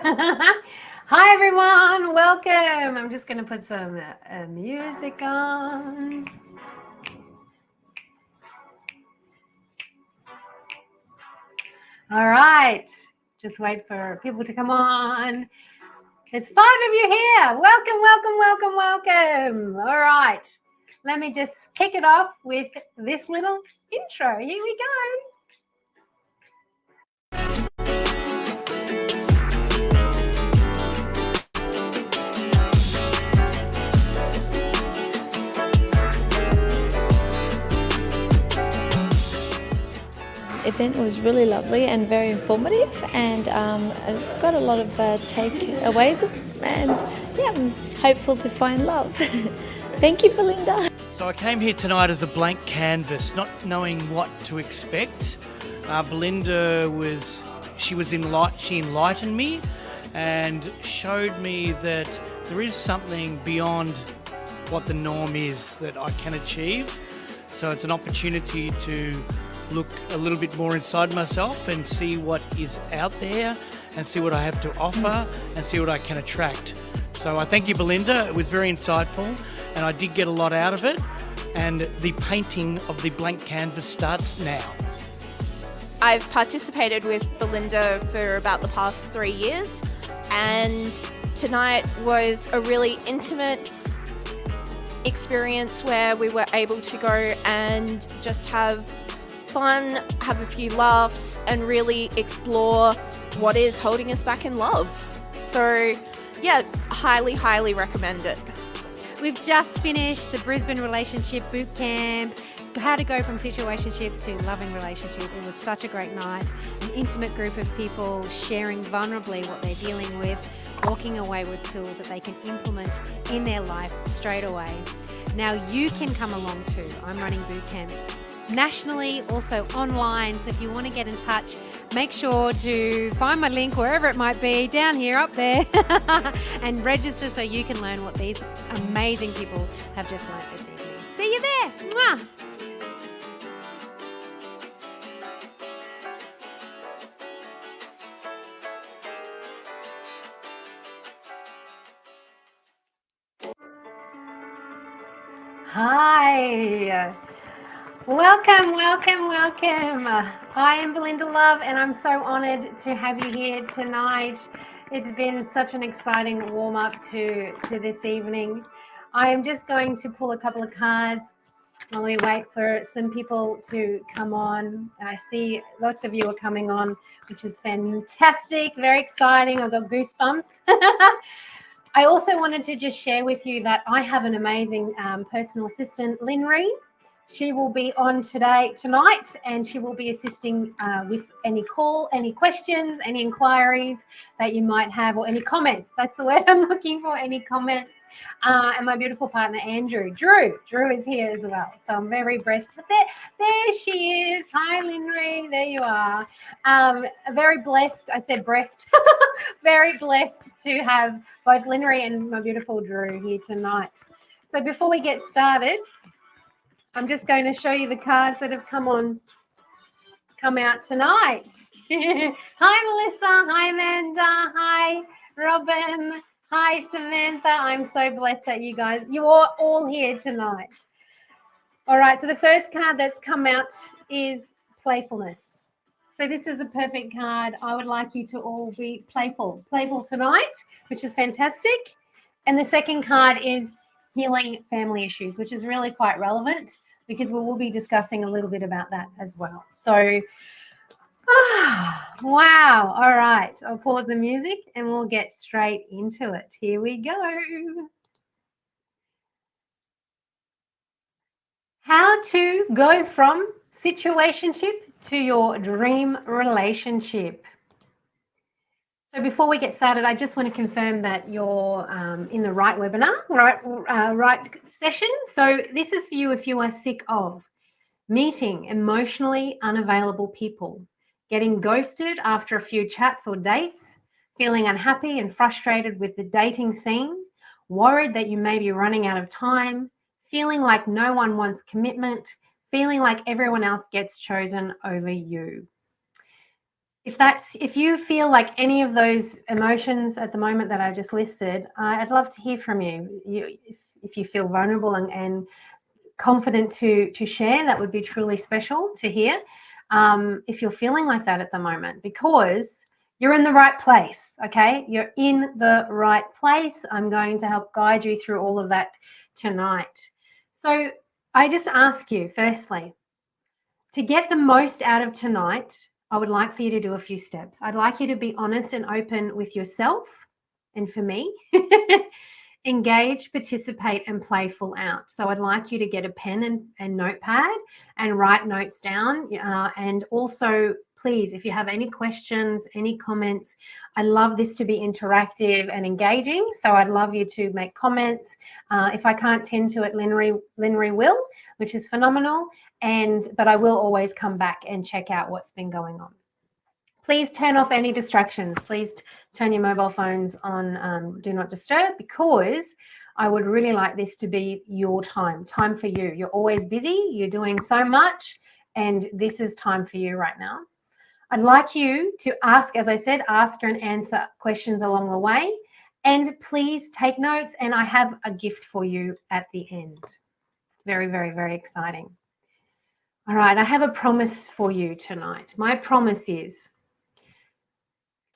Hi everyone, welcome. I'm just going to put some music on. All right, just wait for people to come on. There's 5 of you here. Welcome, welcome, welcome, welcome. All right, let me just kick it off with this little intro. Here we go. Event was really lovely and very informative, and I got a lot of takeaways, and yeah, I'm hopeful to find love. Thank you, Belinda. So I came here tonight as a blank canvas, not knowing what to expect. Belinda she enlightened me and showed me that there is something beyond what the norm is that I can achieve. So it's an opportunity to look a little bit more inside myself and see what is out there and see what I have to offer and see what I can attract. So I thank you, Belinda. It was very insightful and I did get a lot out of it. And the painting of the blank canvas starts now. I've participated with Belinda for about the past 3 years, and tonight was a really intimate experience where we were able to go and just have fun, have a few laughs, and really explore what is holding us back in love. So yeah, highly recommend it. We've just finished the Brisbane Relationship Bootcamp, how to go from situationship to loving relationship. It was such a great night, an intimate group of people sharing vulnerably what they're dealing with, walking away with tools that they can implement in their life straight away. Now you can come along too. I'm running boot camps nationally, also online. So if you want to get in touch, make sure to find my link wherever it might be, down here, up there, and register so you can learn what these amazing people have just learned this evening. See you there. Mwah! Hi. Welcome, welcome, welcome. I am Belinda Love and I'm so honoured to have you here tonight. It's been such an exciting warm-up to this evening. I am just going to pull a couple of cards while we wait for some people to come on. I see lots of you are coming on, which is fantastic, very exciting. I've got goosebumps. I also wanted to just share with you that I have an amazing personal assistant, Lynn Ree. She will be on tonight, and she will be assisting with any questions, any inquiries that you might have, or any comments. That's the word I'm looking for, any comments. And my beautiful partner, Andrew. Drew is here as well. So I'm very blessed. But there she is. Hi, Linry. There you are. Very blessed. I said breast. Very blessed to have both Linry and my beautiful Drew here tonight. So before we get started, I'm just going to show you the cards that have come out tonight. Hi, Melissa. Hi, Amanda. Hi, Robin. Hi, Samantha. I'm so blessed that you are all here tonight. All right, so the first card that's come out is playfulness. So this is a perfect card. I would like you to all be playful tonight, which is fantastic. And the second card is healing family issues, which is really quite relevant because we will be discussing a little bit about that as well. So, wow. All right. I'll pause the music and we'll get straight into it. Here we go. How to go from situationship to your dream relationship. So before we get started, I just want to confirm that you're in the right webinar, right session. So this is for you if you are sick of meeting emotionally unavailable people, getting ghosted after a few chats or dates, feeling unhappy and frustrated with the dating scene, worried that you may be running out of time, feeling like no one wants commitment, feeling like everyone else gets chosen over you. if you feel like any of those emotions at the moment that I just listed, I'd love to hear from you. If you feel vulnerable and confident to share, that would be truly special to hear. If you're feeling like that at the moment, because you're in the right place, okay? You're in the right place. I'm going to help guide you through all of that tonight. So I just ask you, firstly, to get the most out of tonight, I would like for you to do a few steps. I'd like you to be honest and open with yourself and for me. Engage, participate, and play full out. So I'd like you to get a pen and notepad and write notes down. And also, please, if you have any questions, any comments, I love this to be interactive and engaging. So I'd love you to make comments. If I can't tend to it, Linry will, which is phenomenal. But I will always come back and check out what's been going on. Please turn off any distractions. Please turn your mobile phones on do not disturb, because I would really like this to be your time for you. You're always busy. You're doing so much, and this is time for you right now. I'd like you to ask, as I said, ask and answer questions along the way, and please take notes, and I have a gift for you at the end. Very, very, very exciting. All right, I have a promise for you tonight. My promise is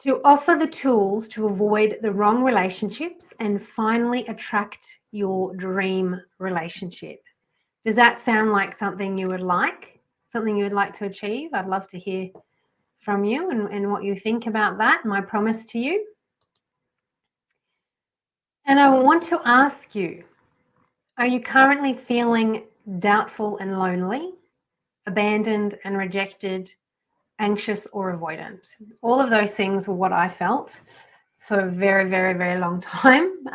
to offer the tools to avoid the wrong relationships and finally attract your dream relationship. Does that sound like something you would like? Something you would like to achieve? I'd love to hear from you and what you think about that, my promise to you. And I want to ask you, are you currently feeling doubtful and lonely, abandoned and rejected, anxious or avoidant? All of those things were what I felt for a very, very, very long time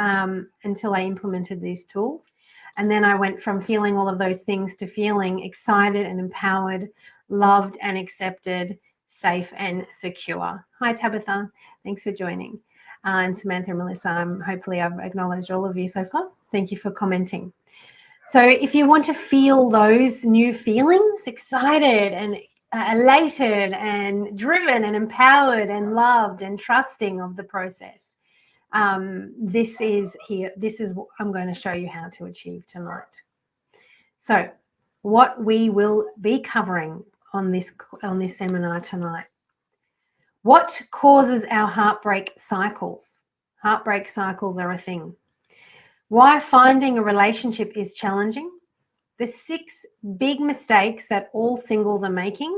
until I implemented these tools. And then I went from feeling all of those things to feeling excited and empowered, loved and accepted, safe and secure. Hi, Tabitha. Thanks for joining. And Samantha and Melissa, hopefully I've acknowledged all of you so far. Thank you for commenting. So if you want to feel those new feelings, excited and elated and driven and empowered and loved and trusting of the process, this is what I'm going to show you how to achieve tonight. So what we will be covering on this seminar tonight: what causes our heartbreak cycles? Heartbreak cycles are a thing. Why finding a relationship is challenging. The 6 big mistakes that all singles are making.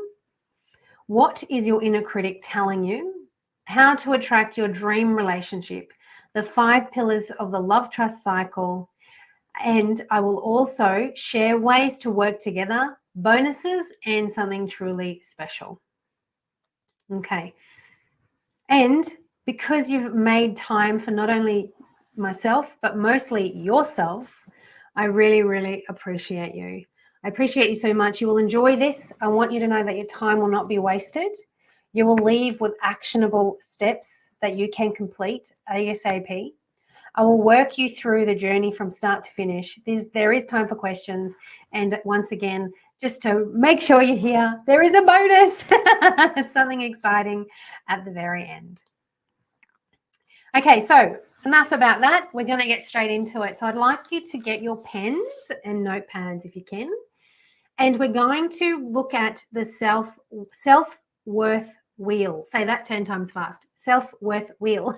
What is your inner critic telling you? How to attract your dream relationship. The 5 pillars of the love trust cycle. And I will also share ways to work together, bonuses, and something truly special. Okay. And because you've made time for not only myself, but mostly yourself, I really, really appreciate you. I appreciate you so much. You will enjoy this. I want you to know that your time will not be wasted. You will leave with actionable steps that you can complete ASAP. I will work you through the journey from start to finish. There is time for questions. And once again, just to make sure you're here, there is a bonus, something exciting at the very end. Okay, so enough about that. We're going to get straight into it. So I'd like you to get your pens and notepads if you can. And we're going to look at the self-worth wheel. Say that 10 times fast. Self-worth wheel.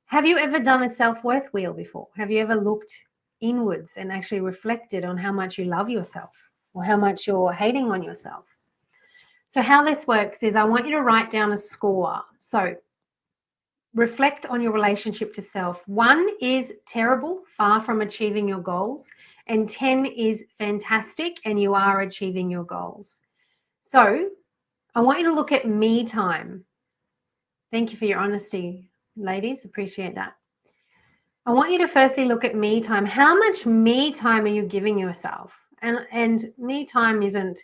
Have you ever done a self-worth wheel before? Have you ever looked inwards and actually reflected on how much you love yourself or how much you're hating on yourself? So how this works is I want you to write down a score. So reflect on your relationship to self. 1 is terrible, far from achieving your goals, and 10 is fantastic and you are achieving your goals. So I want you to look at me time. Thank you for your honesty, ladies. Appreciate that. I want you to firstly look at me time. How much me time are you giving yourself? And me time isn't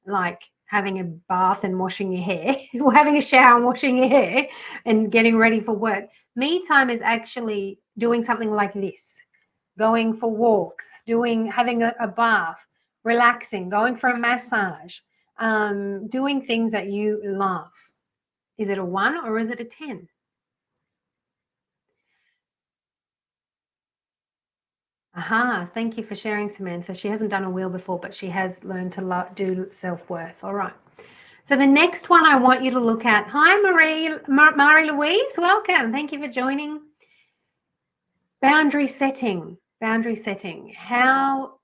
like having a bath and washing your hair or having a shower and washing your hair and getting ready for work. Me time is actually doing something like this: going for walks, having a bath, relaxing, going for a massage, doing things that you love? Is it a 1 or is it a 10? Aha, thank you for sharing, Samantha. She hasn't done a wheel before, but she has learned to do self-worth. All right. So the next one I want you to look at. Hi, Marie-Louise. Welcome. Thank you for joining. Boundary setting. Boundary setting. How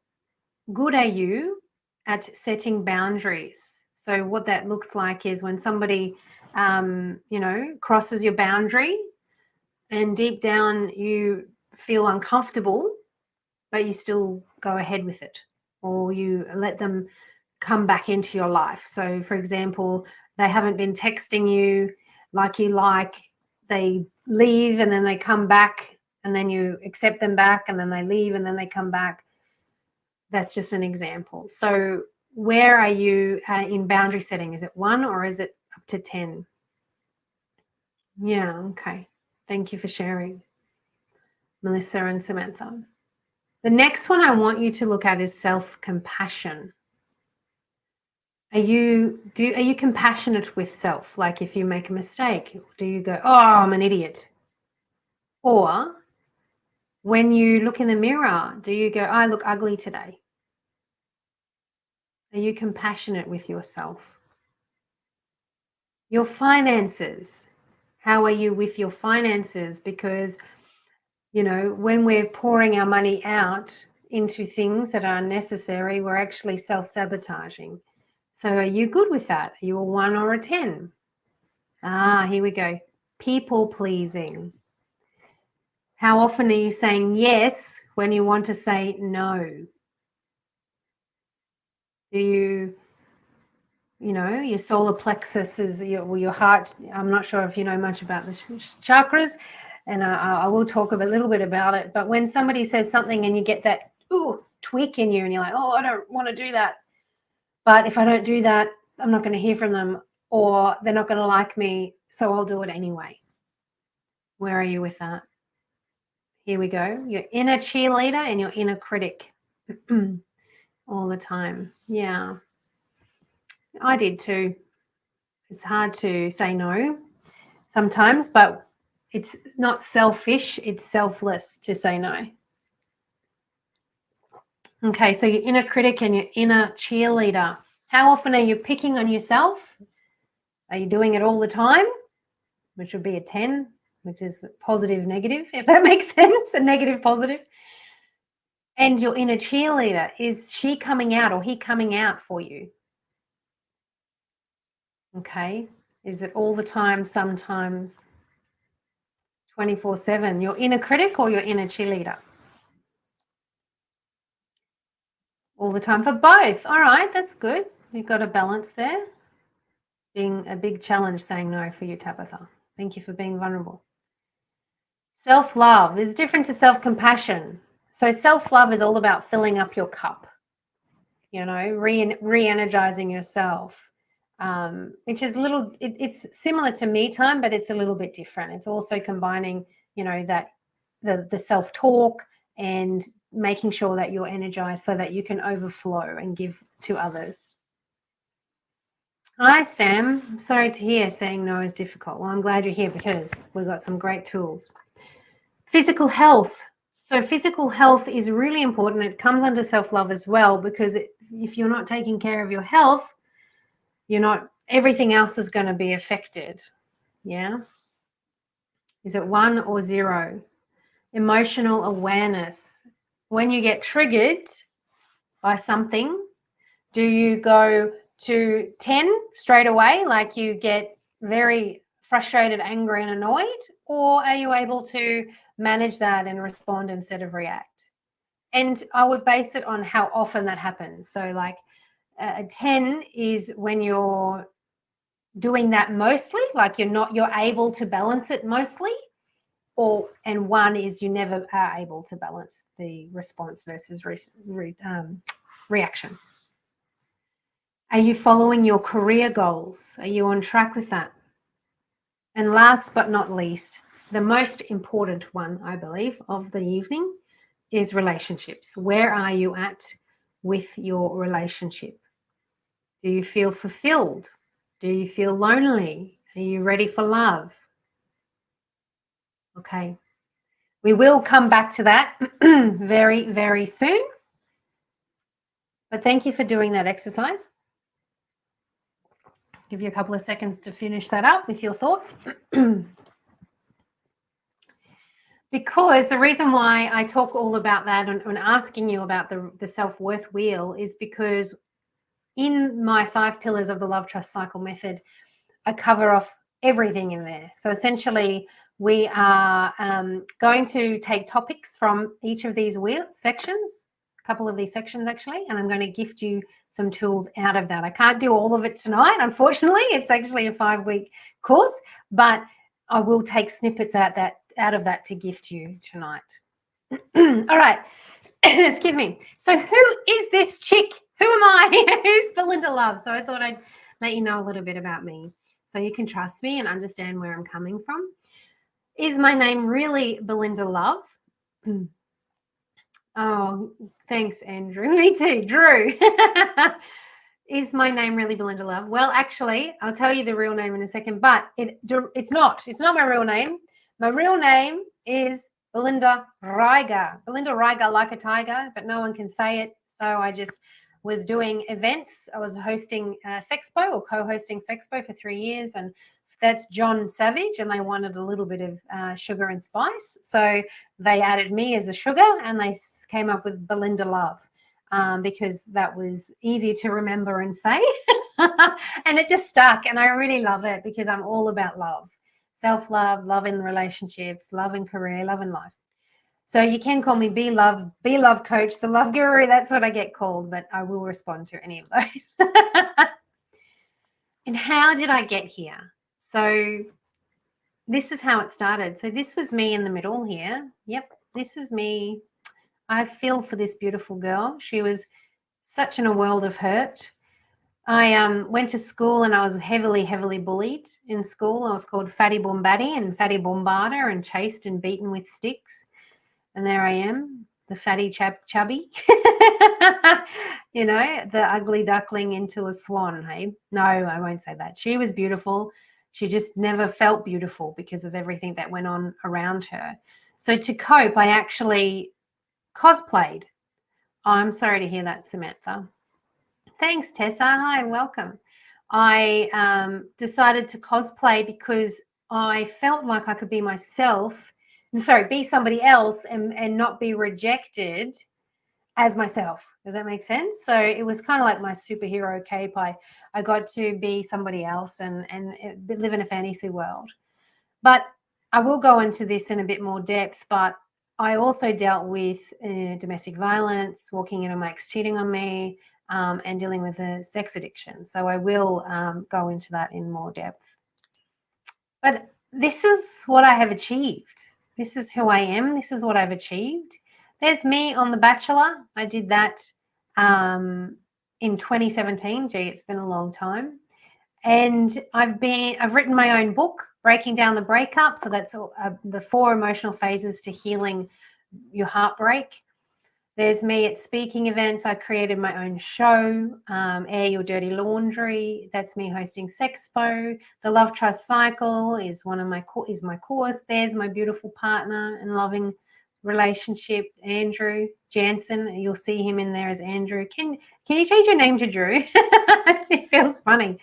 good are you at setting boundaries? So what that looks like is when somebody, crosses your boundary and deep down you feel uncomfortable, but you still go ahead with it, or you let them come back into your life. So, for example, they haven't been texting you like you like, they leave and then they come back, and then you accept them back, and then they leave and then they come back. That's just an example. So where are you in boundary setting? Is it 1 or is it up to 10? Yeah, okay. Thank you for sharing, Melissa and Samantha. The next one I want you to look at is self-compassion. Are you compassionate with self? Like if you make a mistake, do you go, oh, I'm an idiot? Or when you look in the mirror, do you go, I look ugly today? Are you compassionate with yourself? Your finances. How are you with your finances? Because, when we're pouring our money out into things that are unnecessary, we're actually self-sabotaging. So are you good with that? Are you a 1 or a 10? Here we go. People pleasing. How often are you saying yes when you want to say no? Do you, your solar plexus is your heart. I'm not sure if you know much about the chakras, and I will talk a little bit about it. But when somebody says something and you get that tweak in you and you're like, oh, I don't want to do that. But if I don't do that, I'm not going to hear from them, or they're not going to like me, so I'll do it anyway. Where are you with that? Here we go. Your inner cheerleader and your inner critic all the time. Yeah, I did too. It's hard to say no sometimes, but it's not selfish, it's selfless to say no. Okay, so your inner critic and your inner cheerleader. How often are you picking on yourself? Are you doing it all the time? Which would be a 10, which is positive, negative, if that makes sense, a negative, positive. And your inner cheerleader, is she coming out or he coming out for you? Okay. Is it all the time, sometimes, 24/7? Your inner critic or your inner cheerleader? All the time for both. All right, that's good. You've got a balance there. Being a big challenge saying no for you, Tabitha. Thank you for being vulnerable. Self-love is different to self-compassion. So self-love is all about filling up your cup, re-energizing yourself, which is it's similar to me time, but it's a little bit different. It's also combining, that the self-talk and making sure that you're energized so that you can overflow and give to others. Hi, Sam. I'm sorry to hear saying no is difficult. Well, I'm glad you're here because we've got some great tools. Physical health. So physical health is really important. It comes under self-love as well, because if you're not taking care of your health, everything else is going to be affected. Yeah. Is it 1 or 0? Emotional awareness. When you get triggered by something, do you go to 10 straight away, like you get very frustrated, angry, and annoyed? Or are you able to manage that and respond instead of react? And I would base it on how often that happens. So like a 10 is when you're doing that mostly, like you're able to balance it mostly, and 1 is you never are able to balance the response versus reaction. Are you following your career goals? Are you on track with that? And last but not least, the most important one, I believe, of the evening is relationships. Where are you at with your relationship? Do you feel fulfilled? Do you feel lonely? Are you ready for love? Okay. We will come back to that very, very soon. But thank you for doing that exercise. Give you a couple of seconds to finish that up with your thoughts. Because the reason why I talk all about that and asking you about the self-worth wheel is because in my 5 pillars of the Love Trust Cycle method, I cover off everything in there. So essentially, we are going to take topics from each of these sections, a couple of these sections actually, and I'm going to gift you some tools out of that. I can't do all of it tonight, unfortunately. It's actually a 5-week course, but I will take snippets out of that to gift you tonight. All right. Excuse me. So who is this chick? Who am I? Who's Belinda Love? So I thought I'd let you know a little bit about me so you can trust me and understand where I'm coming from. Is my name really Belinda Love? Oh, thanks, Andrew. Me too, Drew. Is my name really Belinda Love? Well, actually, I'll tell you the real name in a second, but it's not. It's not my real name. My real name is Belinda Reiger. Belinda Reiger, like a tiger, but no one can say it. So I just was doing events. I was hosting Sexpo or co-hosting Sexpo for 3 years, and that's John Savage, and they wanted a little bit of sugar and spice. So they added me as a sugar, and they came up with Belinda Love. Because that was easy to remember and say. And it just stuck. And I really love it because I'm all about love, self-love, love in relationships, love in career, love in life. So you can call me Be Love Coach, the Love Guru. That's what I get called, but I will respond to any of those. And how did I get here? So this is how it started. So this was me in the middle here. Yep, this is me. I feel for this beautiful girl. She was such in a world of hurt. I went to school and I was heavily, heavily bullied in school. I was called Fatty Bombaddy and Fatty Bombarder and chased and beaten with sticks. And there I am, the fatty chubby. You know, the ugly duckling into a swan, hey? No, I won't say that. She was beautiful. She just never felt beautiful because of everything that went on around her. So to cope, I actually cosplayed. Oh, I'm sorry to hear that, Samantha. Thanks, Tessa. Hi, welcome. I decided to cosplay because I felt like I could be myself, be somebody else and not be rejected as myself. Does that make sense? So it was kind of like my superhero cape. I got to be somebody else and live in a fantasy world. But I will go into this in a bit more depth, but I also dealt with domestic violence, walking in on my ex cheating on me, and dealing with a sex addiction. So I will go into that in more depth. But this is what I have achieved. This is who I am. This is what I've achieved. There's me on The Bachelor. I did that in 2017. Gee, it's been a long time. And I've written my own book, Breaking Down the Breakup. So that's the 4 emotional phases to healing your heartbreak. There's me at speaking events. I created my own show, Air Your Dirty Laundry. That's me hosting Sexpo. The Love Trust Cycle is my course. There's my beautiful partner and loving relationship, Andrew Jansen. You'll see him in there as Andrew. Can you change your name to Drew? It feels funny.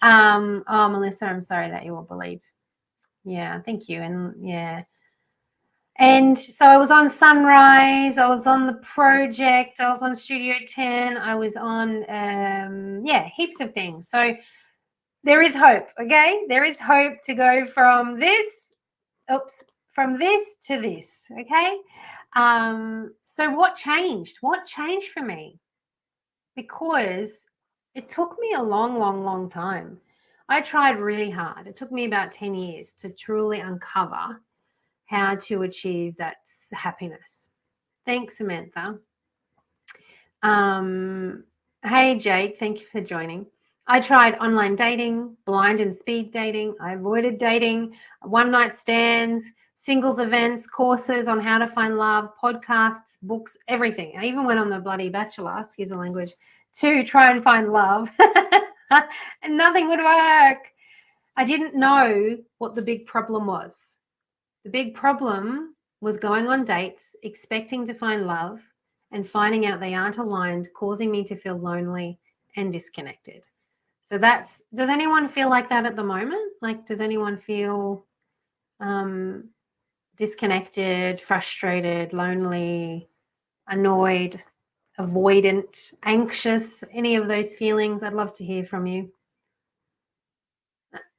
Oh, Melissa, I'm sorry that you were bullied. Yeah, thank you. And yeah. And so I was on Sunrise, I was on The Project, I was on Studio 10, I was on, heaps of things. So there is hope, okay? There is hope to go from this to this, okay? So what changed? What changed for me? Because it took me a long, long, long time. I tried really hard. It took me about 10 years to truly uncover how to achieve that happiness. Thanks, Samantha. Hey, Jake, thank you for joining. I tried online dating, blind and speed dating. I avoided dating, one-night stands, singles events, courses on how to find love, podcasts, books, everything. I even went on The Bloody Bachelor, excuse the language, to try and find love, and nothing would work. I didn't know what the big problem was. The big problem was going on dates, expecting to find love, and finding out they aren't aligned, causing me to feel lonely and disconnected. So does anyone feel like that at the moment? Like, does anyone feel disconnected, frustrated, lonely, annoyed, avoidant, anxious, any of those feelings? I'd love to hear from you.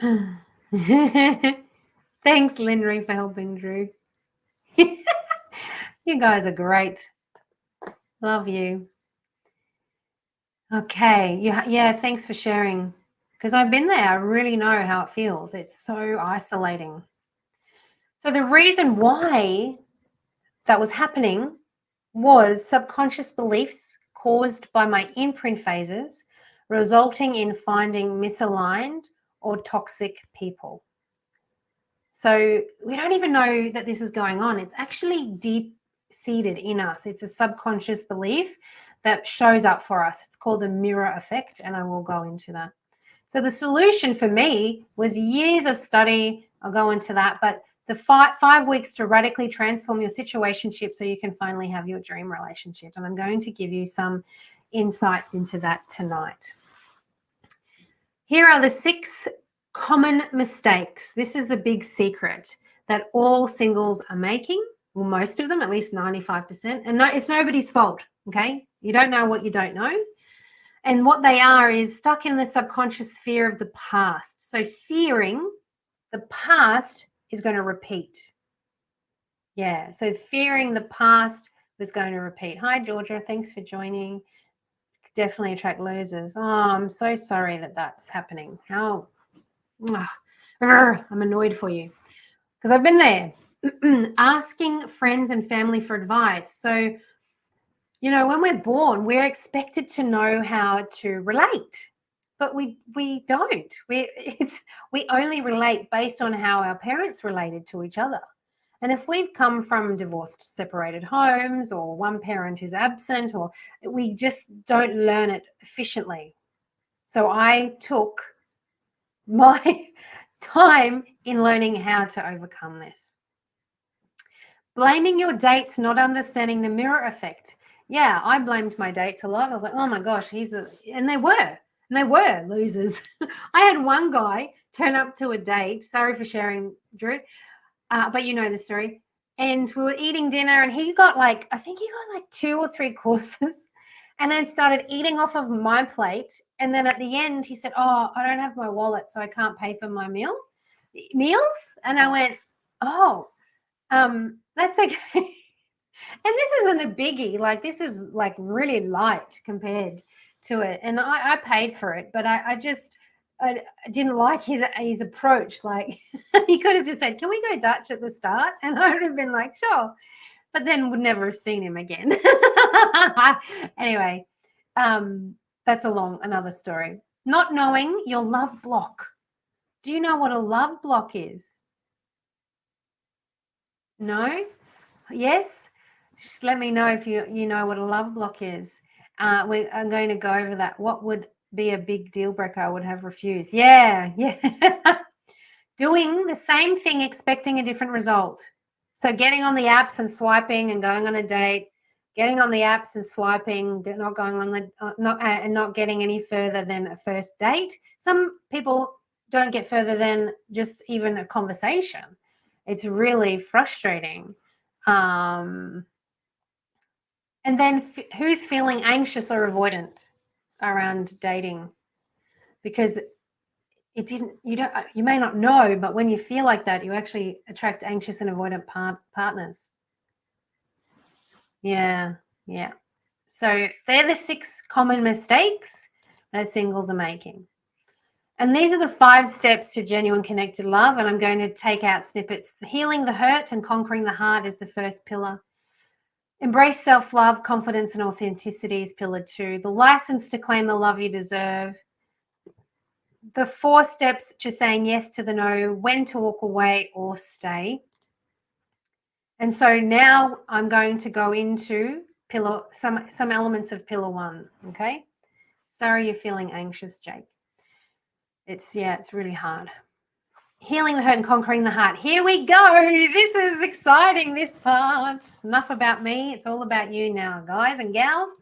Thanks, Linry, for helping Drew. You guys are great. Love you. Okay. Yeah, thanks for sharing. Because I've been there. I really know how it feels. It's so isolating. So the reason why that was happening was subconscious beliefs caused by my imprint phases, resulting in finding misaligned or toxic people. So we don't even know that this is going on. It's actually deep-seated in us. It's a subconscious belief that shows up for us. It's called the mirror effect, and I will go into that. So the solution for me was years of study. I'll go into that, but the 5 weeks to radically transform your situationship so you can finally have your dream relationship. And I'm going to give you some insights into that tonight. Here are the 6 common mistakes. This is the big secret that all singles are making. Well, most of them, at least 95%. And no, it's nobody's fault, okay? You don't know what you don't know. And what they are is stuck in the subconscious fear of the past. So fearing the past is going to repeat. Yeah, so fearing the past was going to repeat. Hi, Georgia. Thanks for joining. Definitely attract losers. Oh, I'm so sorry that that's happening. How I'm annoyed for you because I've been there. Asking friends and family for advice. So, you know, when we're born, we're expected to know how to relate, but we don't. We only relate based on how our parents related to each other. And if we've come from divorced, separated homes, or one parent is absent, or we just don't learn it efficiently. So I took my time in learning how to overcome this. Blaming your dates, not understanding the mirror effect. Yeah, I blamed my dates a lot. I was like, oh my gosh, and they were losers. I had one guy turn up to a date. Sorry for sharing, Drew, but you know the story. And we were eating dinner, and he got I think he got like 2 or 3 courses, and then started eating off of my plate. And then at the end, he said, oh, I don't have my wallet, so I can't pay for my meals. And I went, oh, that's okay. And this isn't a biggie. Like, this is like really light compared to it. And I paid for it, but I didn't like his approach. Like, he could have just said, can we go Dutch at the start? And I would have been like, sure. But then would never have seen him again. Anyway, that's another story. Not knowing your love block. Do you know what a love block is? No? Yes? Just let me know if you know what a love block is. I'm going to go over that. What would be a big deal breaker I would have refused? Yeah. Doing the same thing, expecting a different result. So getting on the apps and swiping and going on a date, getting on the apps and swiping, not going on not getting any further than a first date. Some people don't get further than just even a conversation. It's really frustrating. And then who's feeling anxious or avoidant around dating? Because you may not know, but when you feel like that, you actually attract anxious and avoidant partners. Yeah. So they're the 6 common mistakes that singles are making. And these are the 5 steps to genuine connected love. And I'm going to take out snippets. Healing the hurt and conquering the heart is the first pillar. Embrace self-love, confidence, and authenticity is pillar 2. The license to claim the love you deserve. The 4 steps to saying yes to the no, when to walk away or stay. And so now I'm going to go into some elements of pillar 1, okay? Sorry you're feeling anxious, Jake. It's really hard. Healing the hurt and conquering the heart. Here we go. This is exciting, this part. Enough about me. It's all about you now, guys and gals.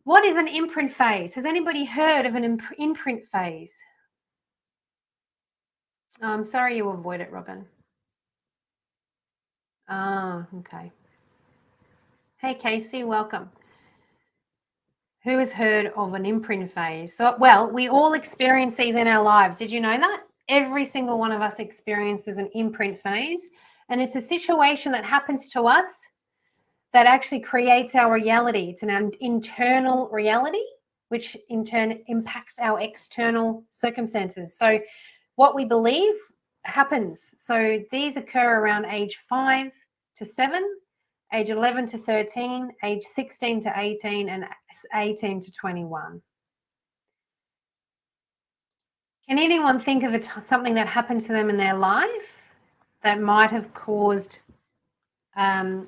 What is an imprint phase? Has anybody heard of an imprint phase? Oh, I'm sorry you avoid it, Robin. Oh, okay. Hey, Casey, welcome. Who has heard of an imprint phase? So, well, we all experience these in our lives. Did you know that? Every single one of us experiences an imprint phase, and it's a situation that happens to us that actually creates our reality. It's an internal reality, which in turn impacts our external circumstances. So what we believe happens. So these occur around age 5 to 7, age 11 to 13, age 16 to 18, and 18 to 21. Can anyone think of something that happened to them in their life that might have caused, I'll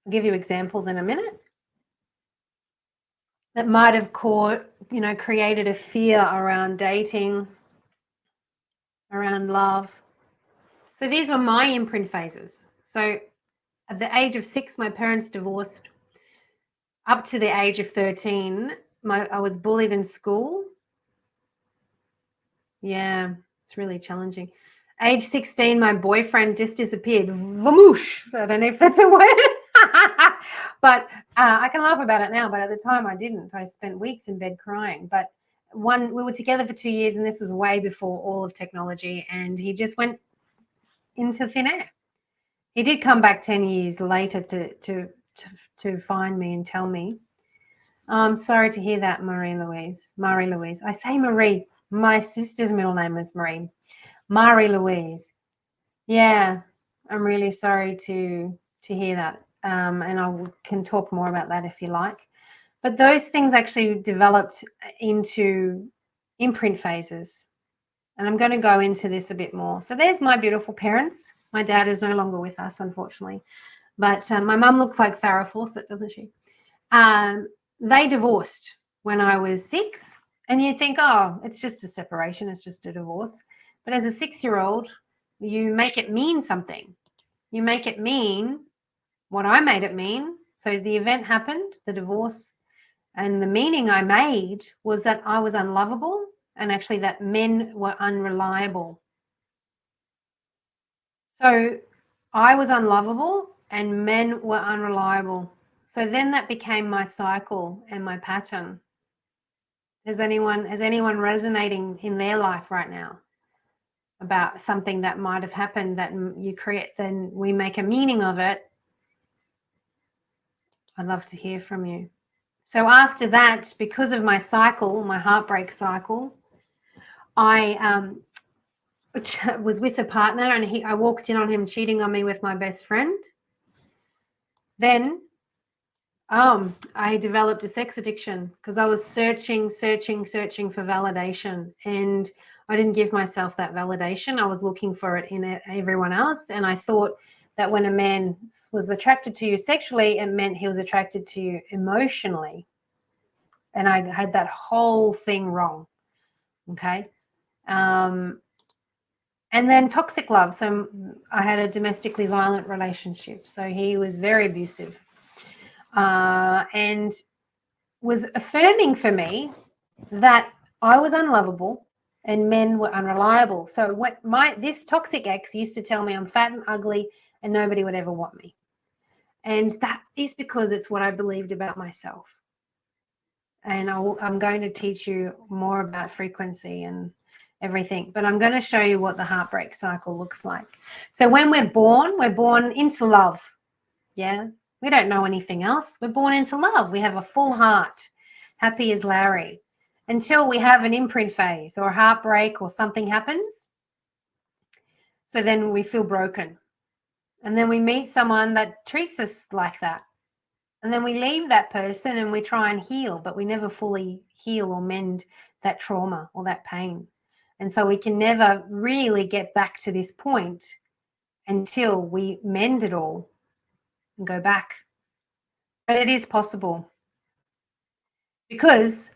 give you examples in a minute, that might have created a fear around dating, around love? So these were my imprint phases. So at the age of 6, my parents divorced. Up to the age of 13, I was bullied in school. Yeah, it's really challenging. Age 16, my boyfriend just disappeared. Vamoosh! I don't know if that's a word. But I can laugh about it now, but at the time I didn't. I spent weeks in bed crying. But we were together for 2 years, and this was way before all of technology, and he just went into thin air. He did come back 10 years later to find me and tell me. I'm sorry to hear that, Marie-Louise. Marie-Louise. I say Marie. My sister's middle name is Marie. Marie-Louise. Yeah, I'm really sorry to hear that. And I can talk more about that if you like. But those things actually developed into imprint phases. And I'm going to go into this a bit more. So there's my beautiful parents. My dad is no longer with us, unfortunately. But my mum looks like Farrah Fawcett, doesn't she? They divorced when I was 6. And you'd think, oh, it's just a separation. It's just a divorce. But as a 6-year-old, you make it mean something. You make it mean what I made it mean. So the event happened, the divorce, and the meaning I made was that I was unlovable and actually that men were unreliable. So I was unlovable and men were unreliable. So then that became my cycle and my pattern. Is anyone resonating in their life right now about something that might have happened that you create, then we make a meaning of it? I'd love to hear from you. So after that, because of my cycle, my heartbreak cycle, I was with a partner, and I walked in on him cheating on me with my best friend. Then I developed a sex addiction because I was searching for validation, and I didn't give myself that validation. I was looking for it in everyone else, and I thought that when a man was attracted to you sexually, it meant he was attracted to you emotionally. And I had that whole thing wrong. Okay. And then toxic love. So I had a domestically violent relationship. So he was very abusive and was affirming for me that I was unlovable and men were unreliable. So this toxic ex used to tell me I'm fat and ugly and nobody would ever want me. And that is because it's what I believed about myself. And I'm going to teach you more about frequency and everything, but I'm going to show you what the heartbreak cycle looks like. So when we're born into love. Yeah, we don't know anything else. We're born into love. We have a full heart, happy as Larry, until we have an imprint phase or a heartbreak or something happens. So then we feel broken. And then we meet someone that treats us like that. And then we leave that person and we try and heal, but we never fully heal or mend that trauma or that pain. And so we can never really get back to this point until we mend it all and go back. But it is possible. because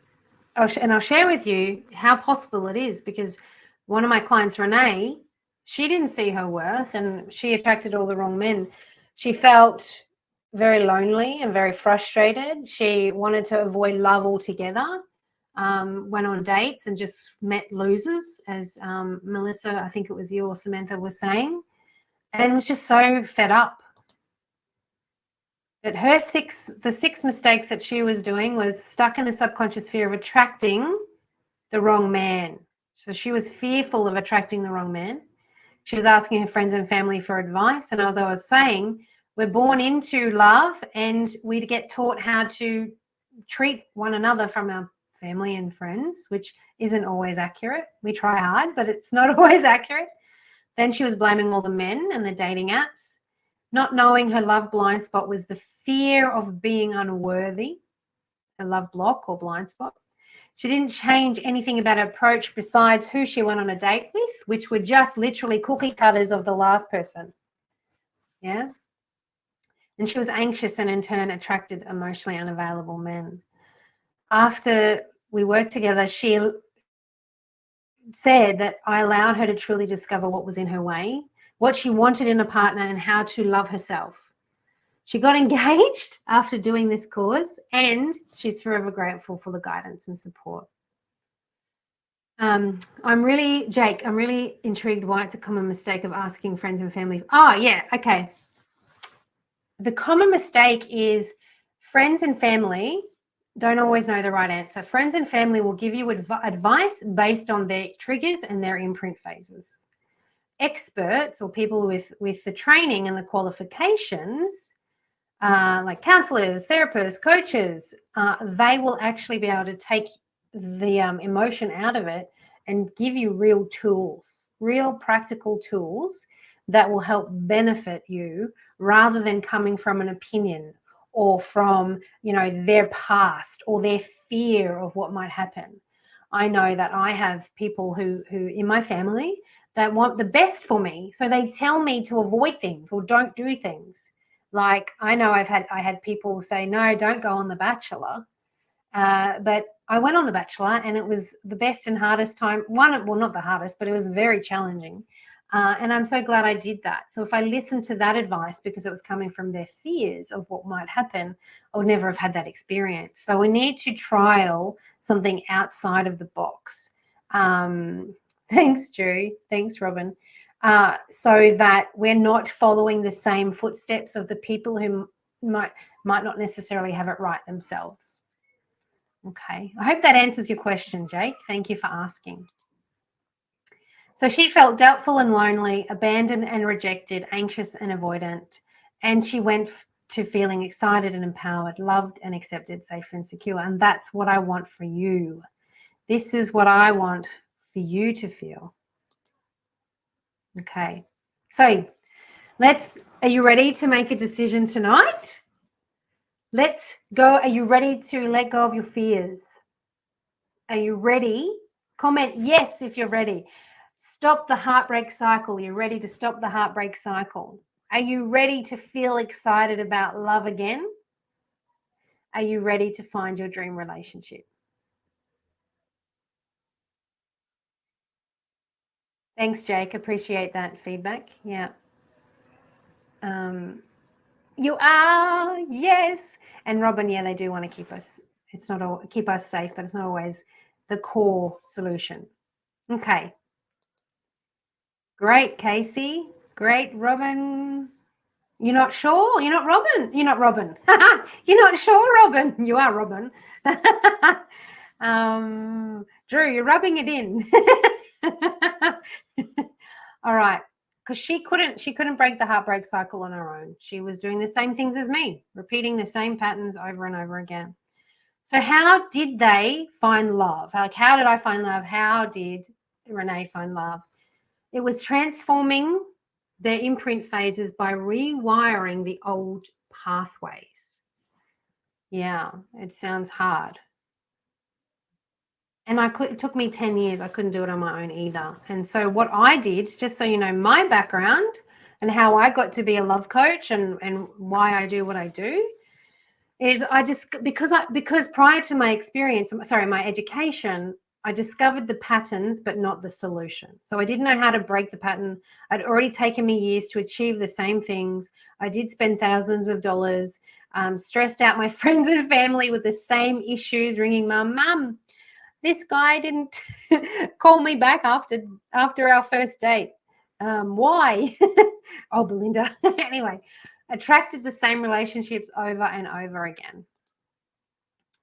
I'll share with you how possible it is, because one of my clients, Renee, she didn't see her worth and she attracted all the wrong men. She felt very lonely and very frustrated. She wanted to avoid love altogether, went on dates and just met losers, as Melissa, I think it was you or Samantha, was saying, and was just so fed up. But the six mistakes that she was doing was stuck in the subconscious fear of attracting the wrong man. So she was fearful of attracting the wrong man. She was asking her friends and family for advice. And as I was saying, we're born into love and we get taught how to treat one another from our family and friends, which isn't always accurate. We try hard, but it's not always accurate. Then she was blaming all the men and the dating apps. Not knowing her love blind spot was the fear of being unworthy, her love block or blind spot. She didn't change anything about her approach besides who she went on a date with, which were just literally cookie cutters of the last person. Yeah. And she was anxious and in turn attracted emotionally unavailable men. After we worked together, she said that I allowed her to truly discover what was in her way, what she wanted in a partner, and how to love herself. She got engaged after doing this course, and she's forever grateful for the guidance and support. Jake, I'm really intrigued why it's a common mistake of asking friends and family. Oh, yeah, okay. The common mistake is friends and family don't always know the right answer. Friends and family will give you advice based on their triggers and their imprint phases. Experts or people with the training and the qualifications, like counselors, therapists, coaches, they will actually be able to take the emotion out of it and give you real tools, real practical tools that will help benefit you, rather than coming from an opinion or from, their past or their fear of what might happen. I know that I have people who in my family that want the best for me, so they tell me to avoid things or don't do things. Like, I know I had people say, no, don't go on The Bachelor. But I went on The Bachelor and it was the best and hardest time. Well, not the hardest, but it was very challenging. And I'm so glad I did that. So if I listened to that advice because it was coming from their fears of what might happen, I would never have had that experience. So we need to trial something outside of the box. Thanks, Drew. Thanks, Robin. So that we're not following the same footsteps of the people who might not necessarily have it right themselves. Okay, I hope that answers your question, Jake. Thank you for asking. So she felt doubtful and lonely, abandoned and rejected, anxious and avoidant, and she went to feeling excited and empowered, loved and accepted, safe and secure. And that's what I want for you. This is what I want for you to feel. Okay, so are you ready to make a decision tonight? Let's go. Are you ready to let go of your fears? Are you ready? Comment yes if you're ready. Stop the heartbreak cycle. You're ready to stop the heartbreak cycle. Are you ready to feel excited about love again? Are you ready to find your dream relationship? Thanks, Jake. Appreciate that feedback. Yeah. You are, yes. And Robin, yeah, they do want to keep us. It's not keep us safe, but it's not always the core solution. Okay. Great, Casey. Great, Robin. You're not sure? You're not Robin? You're not Robin. You're not sure, Robin? You are Robin. Drew, you're rubbing it in. All right. Because she couldn't break the heartbreak cycle on her own. She was doing the same things as me, repeating the same patterns over and over again. So how did they find love? Like, how did I find love? How did Renee find love? It was transforming their imprint phases by rewiring the old pathways. Yeah, it sounds hard. And it took me 10 years. I couldn't do it on my own either. And so what I did, just so you know my background and how I got to be a love coach and why I do what I do. is because prior to my experience, my education, I discovered the patterns but not the solution. So I didn't know how to break the pattern. I'd already taken me years to achieve the same things. I did spend thousands of dollars, stressed out my friends and family with the same issues, ringing mum, this guy didn't call me back after our first date. Why? Oh, Belinda. Anyway, attracted the same relationships over and over again.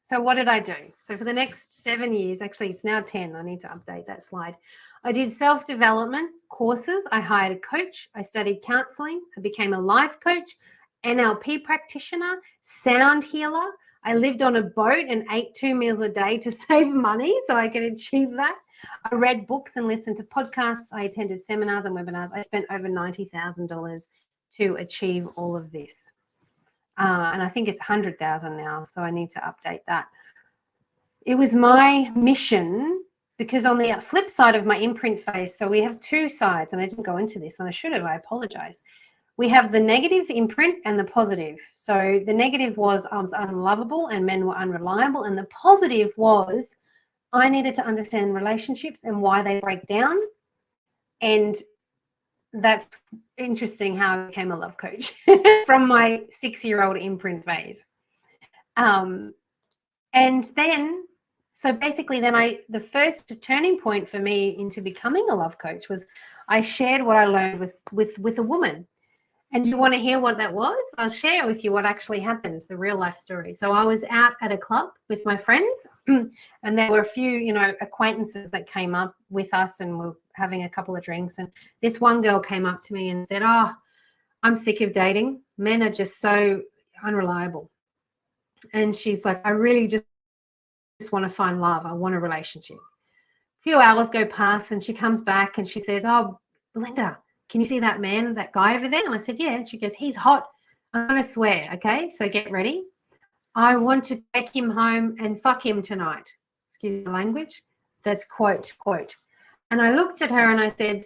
So what did I do? So for the next 7 years, actually it's now 10, I need to update that slide. I did self-development courses. I hired a coach. I studied counseling. I became a life coach, NLP practitioner, sound healer. I lived on a boat and ate 2 meals a day to save money so I could achieve that. I read books and listened to podcasts. I attended seminars and webinars. I spent over $90,000 to achieve all of this. And I think it's 100,000 now, so I need to update that. It was my mission, because on the flip side of my imprint phase, so we have two sides, and I didn't go into this, and I should have, I apologize. We have the negative imprint and the positive. So the negative was I was unlovable and men were unreliable, and the positive was I needed to understand relationships and why they break down. And that's interesting how I became a love coach from my 6-year-old imprint phase. And then, so basically then the first turning point for me into becoming a love coach was I shared what I learned with a woman. And do you want to hear what that was? I'll share with you what actually happened, the real life story. So I was out at a club with my friends and there were a few, acquaintances that came up with us and were having a couple of drinks. And this one girl came up to me and said, "Oh, I'm sick of dating. Men are just so unreliable." And she's like, "I really just want to find love. I want a relationship." A few hours go past and she comes back and she says, "Oh, Belinda, can you see that man, that guy over there?" And I said, "Yeah." And she goes, "He's hot. I'm going to swear, okay? So get ready. I want to take him home and fuck him tonight." Excuse the language. That's quote. And I looked at her and I said,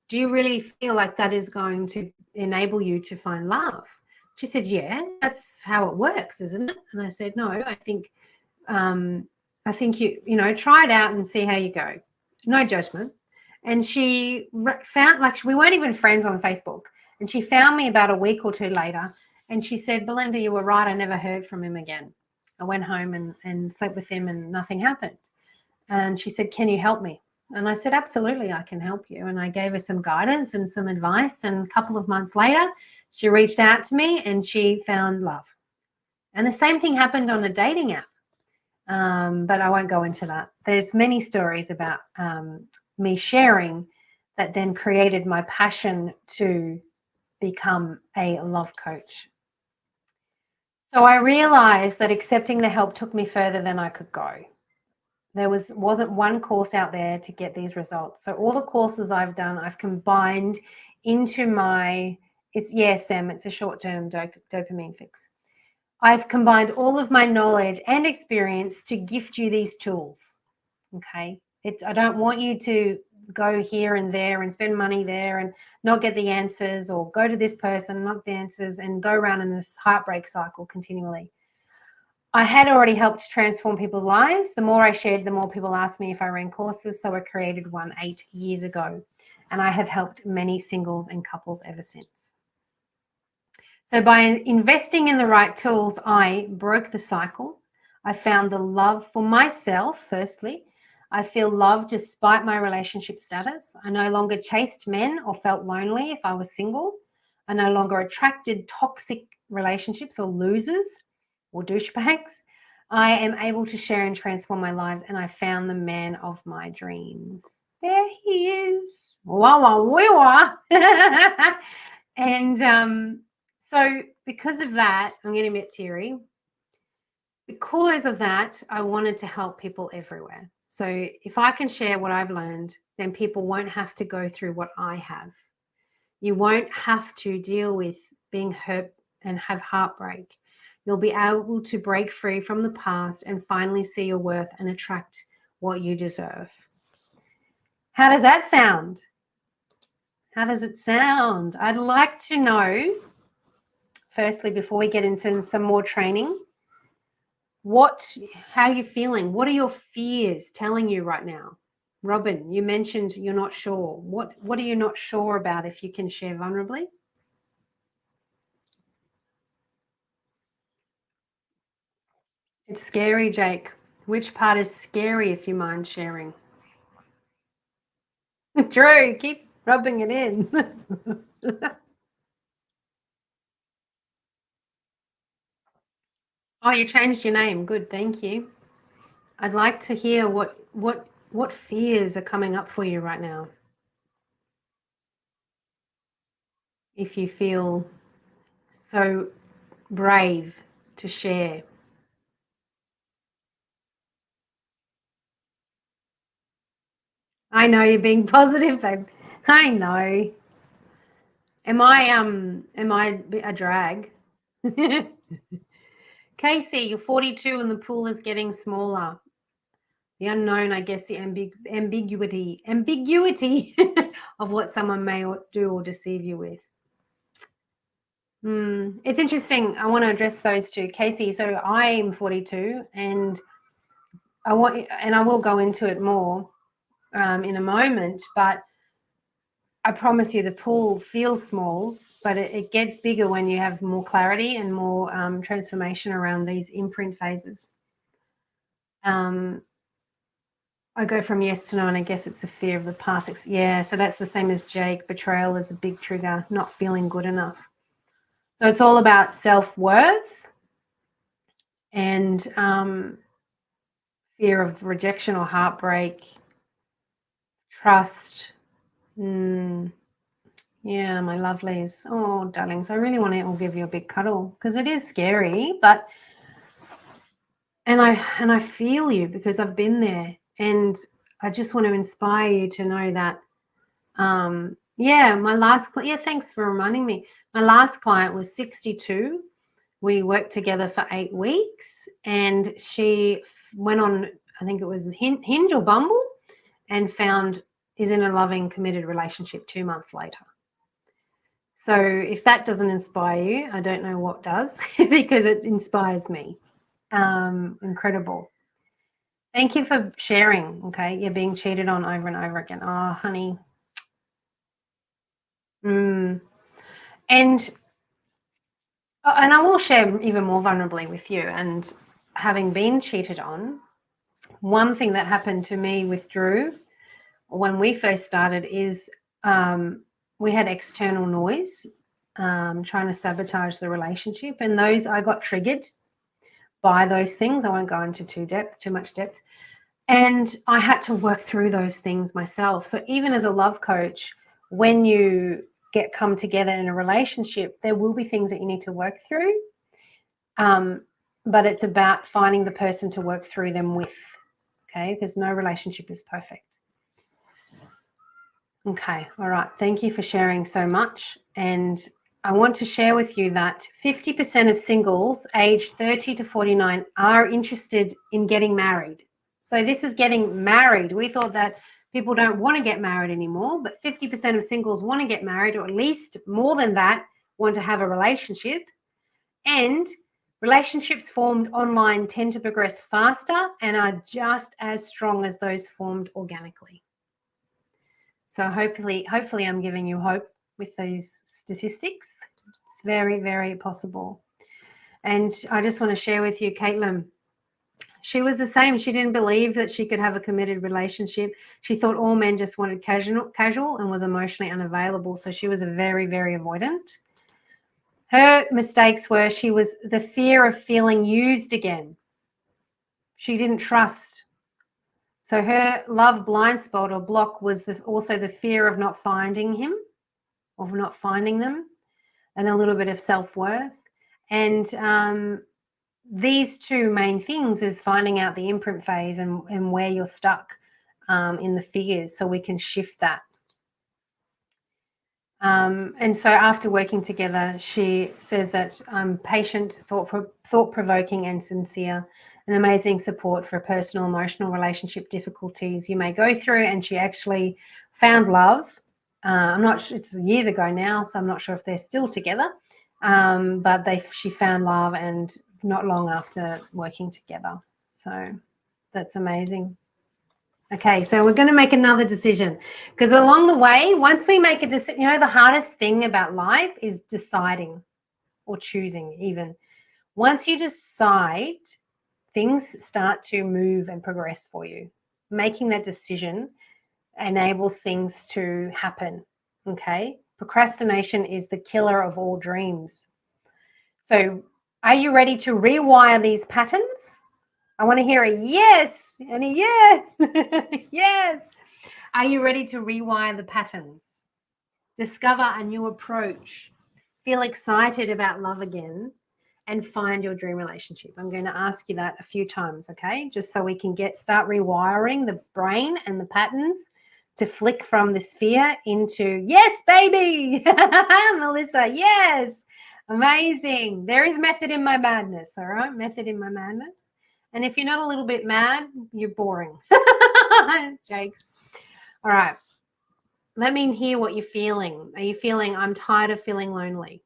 "Do you really feel like that is going to enable you to find love?" She said, "Yeah, that's how it works, isn't it?" And I said, "No, I think you try it out and see how you go. No judgment." And she found, we weren't even friends on Facebook. And she found me about a week or two later. And she said, "Belinda, you were right. I never heard from him again. I went home and slept with him and nothing happened." And she said, "Can you help me?" And I said, "Absolutely, I can help you." And I gave her some guidance and some advice. And a couple of months later, she reached out to me and she found love. And the same thing happened on a dating app. But I won't go into that. There's many stories about me sharing that then created my passion to become a love coach. So I realized that accepting the help took me further than I could go. There wasn't one course out there to get these results. So all the courses I've done, I've combined into it's a short-term dopamine fix. I've combined all of my knowledge and experience to gift you these tools, okay? I don't want you to go here and there and spend money there and not get the answers, or go to this person, not the answers, and go around in this heartbreak cycle continually. I had already helped transform people's lives. The more I shared, the more people asked me if I ran courses, so I created one 8 years ago, and I have helped many singles and couples ever since. So by investing in the right tools, I broke the cycle. I found the love for myself, firstly. I feel love despite my relationship status. I no longer chased men or felt lonely if I was single. I no longer attracted toxic relationships or losers or douchebags. I am able to share and transform my lives, and I found the man of my dreams. There he is. And so because of that, I'm getting a bit teary. Because of that, I wanted to help people everywhere. So if I can share what I've learned, then people won't have to go through what I have. You won't have to deal with being hurt and have heartbreak. You'll be able to break free from the past and finally see your worth and attract what you deserve. How does that sound? How does it sound? I'd like to know, firstly, before we get into some more training, how are you feeling? What are your fears telling you right now? Robin, you mentioned you're not sure. What are you not sure about, if you can share vulnerably? It's scary, Jake. Which part is scary, if you mind sharing? Drew, keep rubbing it in. Oh, you changed your name. Good, thank you. I'd like to hear what fears are coming up for you right now. If you feel so brave to share. I know you're being positive, babe. I know. Am I a drag? Casey, you're 42 and the pool is getting smaller. The unknown, I guess, the ambiguity of what someone may do or deceive you with. It's interesting. I want to address those two. Casey, so I'm 42 and I will go into it more in a moment, but I promise you the pool feels small, but it gets bigger when you have more clarity and more transformation around these imprint phases. I go from yes to no, and I guess it's the fear of the past. Yeah, so that's the same as Jake. Betrayal is a big trigger, not feeling good enough. So it's all about self-worth and fear of rejection or heartbreak, trust. Yeah, my lovelies. Oh, darlings, I really want to all give you a big cuddle because it is scary, but and I feel you because I've been there, and I just want to inspire you to know that thanks for reminding me. My last client was 62. We worked together for 8 weeks, and she went on, I think it was Hinge or Bumble, and is in a loving, committed relationship 2 months later. So if that doesn't inspire you, I don't know what does, because it inspires me. Incredible. Thank you for sharing. Okay, you're being cheated on over and over again. Oh, honey. And I will share even more vulnerably with you. And having been cheated on, one thing that happened to me with Drew when we first started is we had external noise trying to sabotage the relationship, and I got triggered by those things. I won't go into too much depth. And I had to work through those things myself. So even as a love coach, when you come together in a relationship, there will be things that you need to work through. But it's about finding the person to work through them with, okay? Because no relationship is perfect. Okay, all right. Thank you for sharing so much. And I want to share with you that 50% of singles aged 30 to 49 are interested in getting married. So this is getting married. We thought that people don't want to get married anymore, but 50% of singles want to get married, or at least more than that, want to have a relationship. And relationships formed online tend to progress faster and are just as strong as those formed organically. So hopefully I'm giving you hope with these statistics. It's very, very possible. And I just want to share with you, Caitlin, she was the same. She didn't believe that she could have a committed relationship. She thought all men just wanted casual and was emotionally unavailable. So she was a very, very avoidant. Her mistakes were she was the fear of feeling used again. She didn't trust. So her love blind spot or block was also the fear of not finding him, of not finding them, and a little bit of self-worth. And these two main things is finding out the imprint phase and where you're stuck in the fears, so we can shift that. And so after working together, she says that I'm patient, thought-provoking and sincere, an amazing support for personal, emotional, relationship difficulties you may go through. And she actually found love. I'm not sure, it's years ago now, so I'm not sure if they're still together. but she found love, and not long after working together. So that's amazing. Okay, so we're going to make another decision, because along the way, once we make a decision, the hardest thing about life is deciding or choosing even. Once you decide, things start to move and progress for you. Making that decision enables things to happen, okay? Procrastination is the killer of all dreams. So are you ready to rewire these patterns? I want to hear a yes and a yes. Yes. Are you ready to rewire the patterns? Discover a new approach. Feel excited about love again and find your dream relationship. I'm going to ask you that a few times, okay? Just so we can start rewiring the brain and the patterns to flick from this fear into yes, baby. Melissa, yes. Amazing. There is method in my madness, all right? Method in my madness. And if you're not a little bit mad, you're boring. Jakes. All right. Let me hear what you're feeling. Are you feeling, I'm tired of feeling lonely?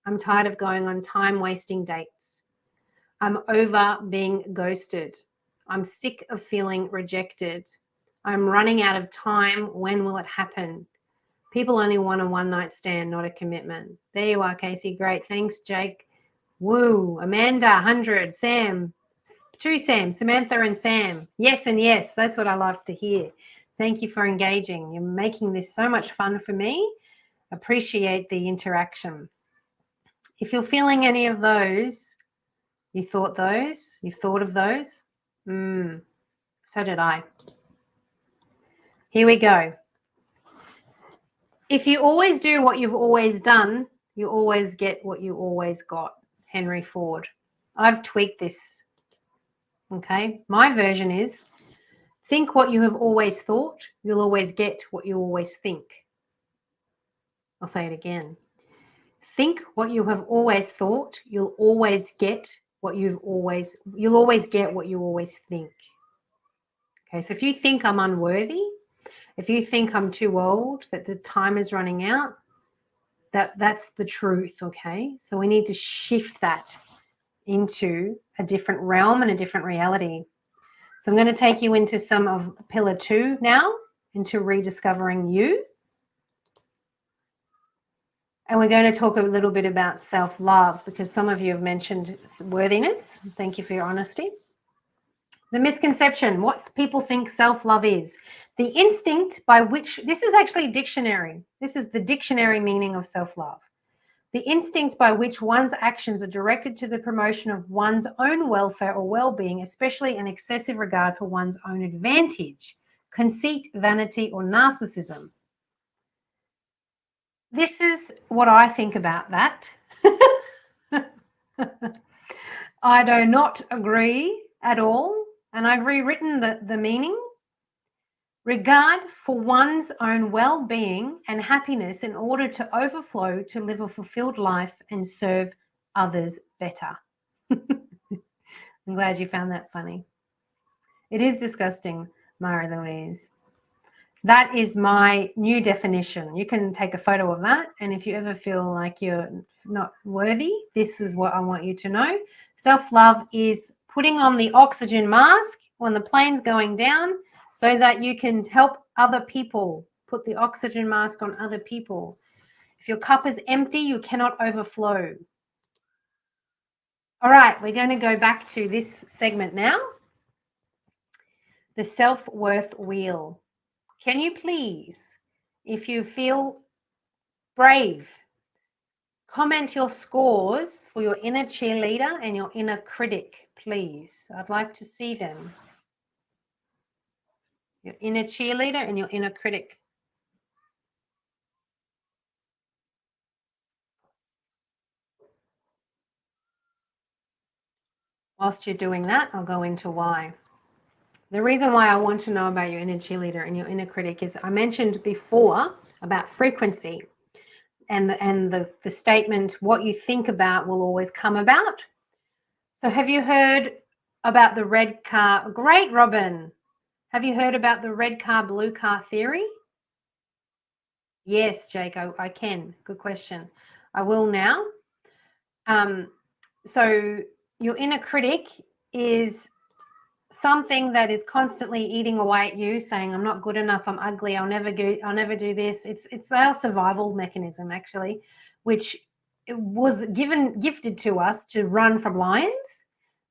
I'm tired of going on time-wasting dates. I'm over being ghosted. I'm sick of feeling rejected. I'm running out of time. When will it happen? People only want a one-night stand, not a commitment. There you are, Casey. Great. Thanks, Jake. Woo. Amanda, 100. Sam. 2 Sam. Samantha and Sam. Yes and yes. That's what I like to hear. Thank you for engaging. You're making this so much fun for me. Appreciate the interaction. If you're feeling any of those, you've thought of those, so did I. Here we go. If you always do what you've always done, you always get what you always got. Henry Ford. I've tweaked this, okay? My version is, think what you have always thought, you'll always get what you always think. I'll say it again. Think what you have always thought, you'll always get what you'll always get what you always think. Okay, so if you think I'm unworthy, if you think I'm too old, that the time is running out, that's the truth, okay? So we need to shift that into a different realm and a different reality. So I'm going to take you into some of pillar 2 now, into rediscovering you. And we're going to talk a little bit about self-love, because some of you have mentioned worthiness. Thank you for your honesty. The misconception, what people think self-love is. The instinct by which, this is actually a dictionary. This is the dictionary meaning of self-love. The instinct by which one's actions are directed to the promotion of one's own welfare or well-being, especially an excessive regard for one's own advantage, conceit, vanity, or narcissism. This is what I think about that. I do not agree at all. And I've rewritten the meaning. Regard for one's own well-being and happiness in order to overflow to live a fulfilled life and serve others better. I'm glad you found that funny. It is disgusting, Marie-Louise. That is my new definition. You can take a photo of that, and if you ever feel like you're not worthy, this is what I want you to know. Self-love is putting on the oxygen mask when the plane's going down so that you can help other people. Put the oxygen mask on other people. If your cup is empty, you cannot overflow. All right, we're going to go back to this segment now. The self-worth wheel. Can you please, if you feel brave, comment your scores for your inner cheerleader and your inner critic, please. I'd like to see them. Your inner cheerleader and your inner critic. Whilst you're doing that, I'll go into why. The reason why I want to know about your inner cheerleader and your inner critic is I mentioned before about frequency and the statement, what you think about will always come about. So have you heard about the red car? Great, Robin. Have you heard about the red car, blue car theory? Yes, Jake, I can. Good question. I will now. So your inner critic is something that is constantly eating away at you, saying, I'm not good enough, I'm ugly, I'll never do this. It's our survival mechanism, actually, which it was gifted to us to run from lions,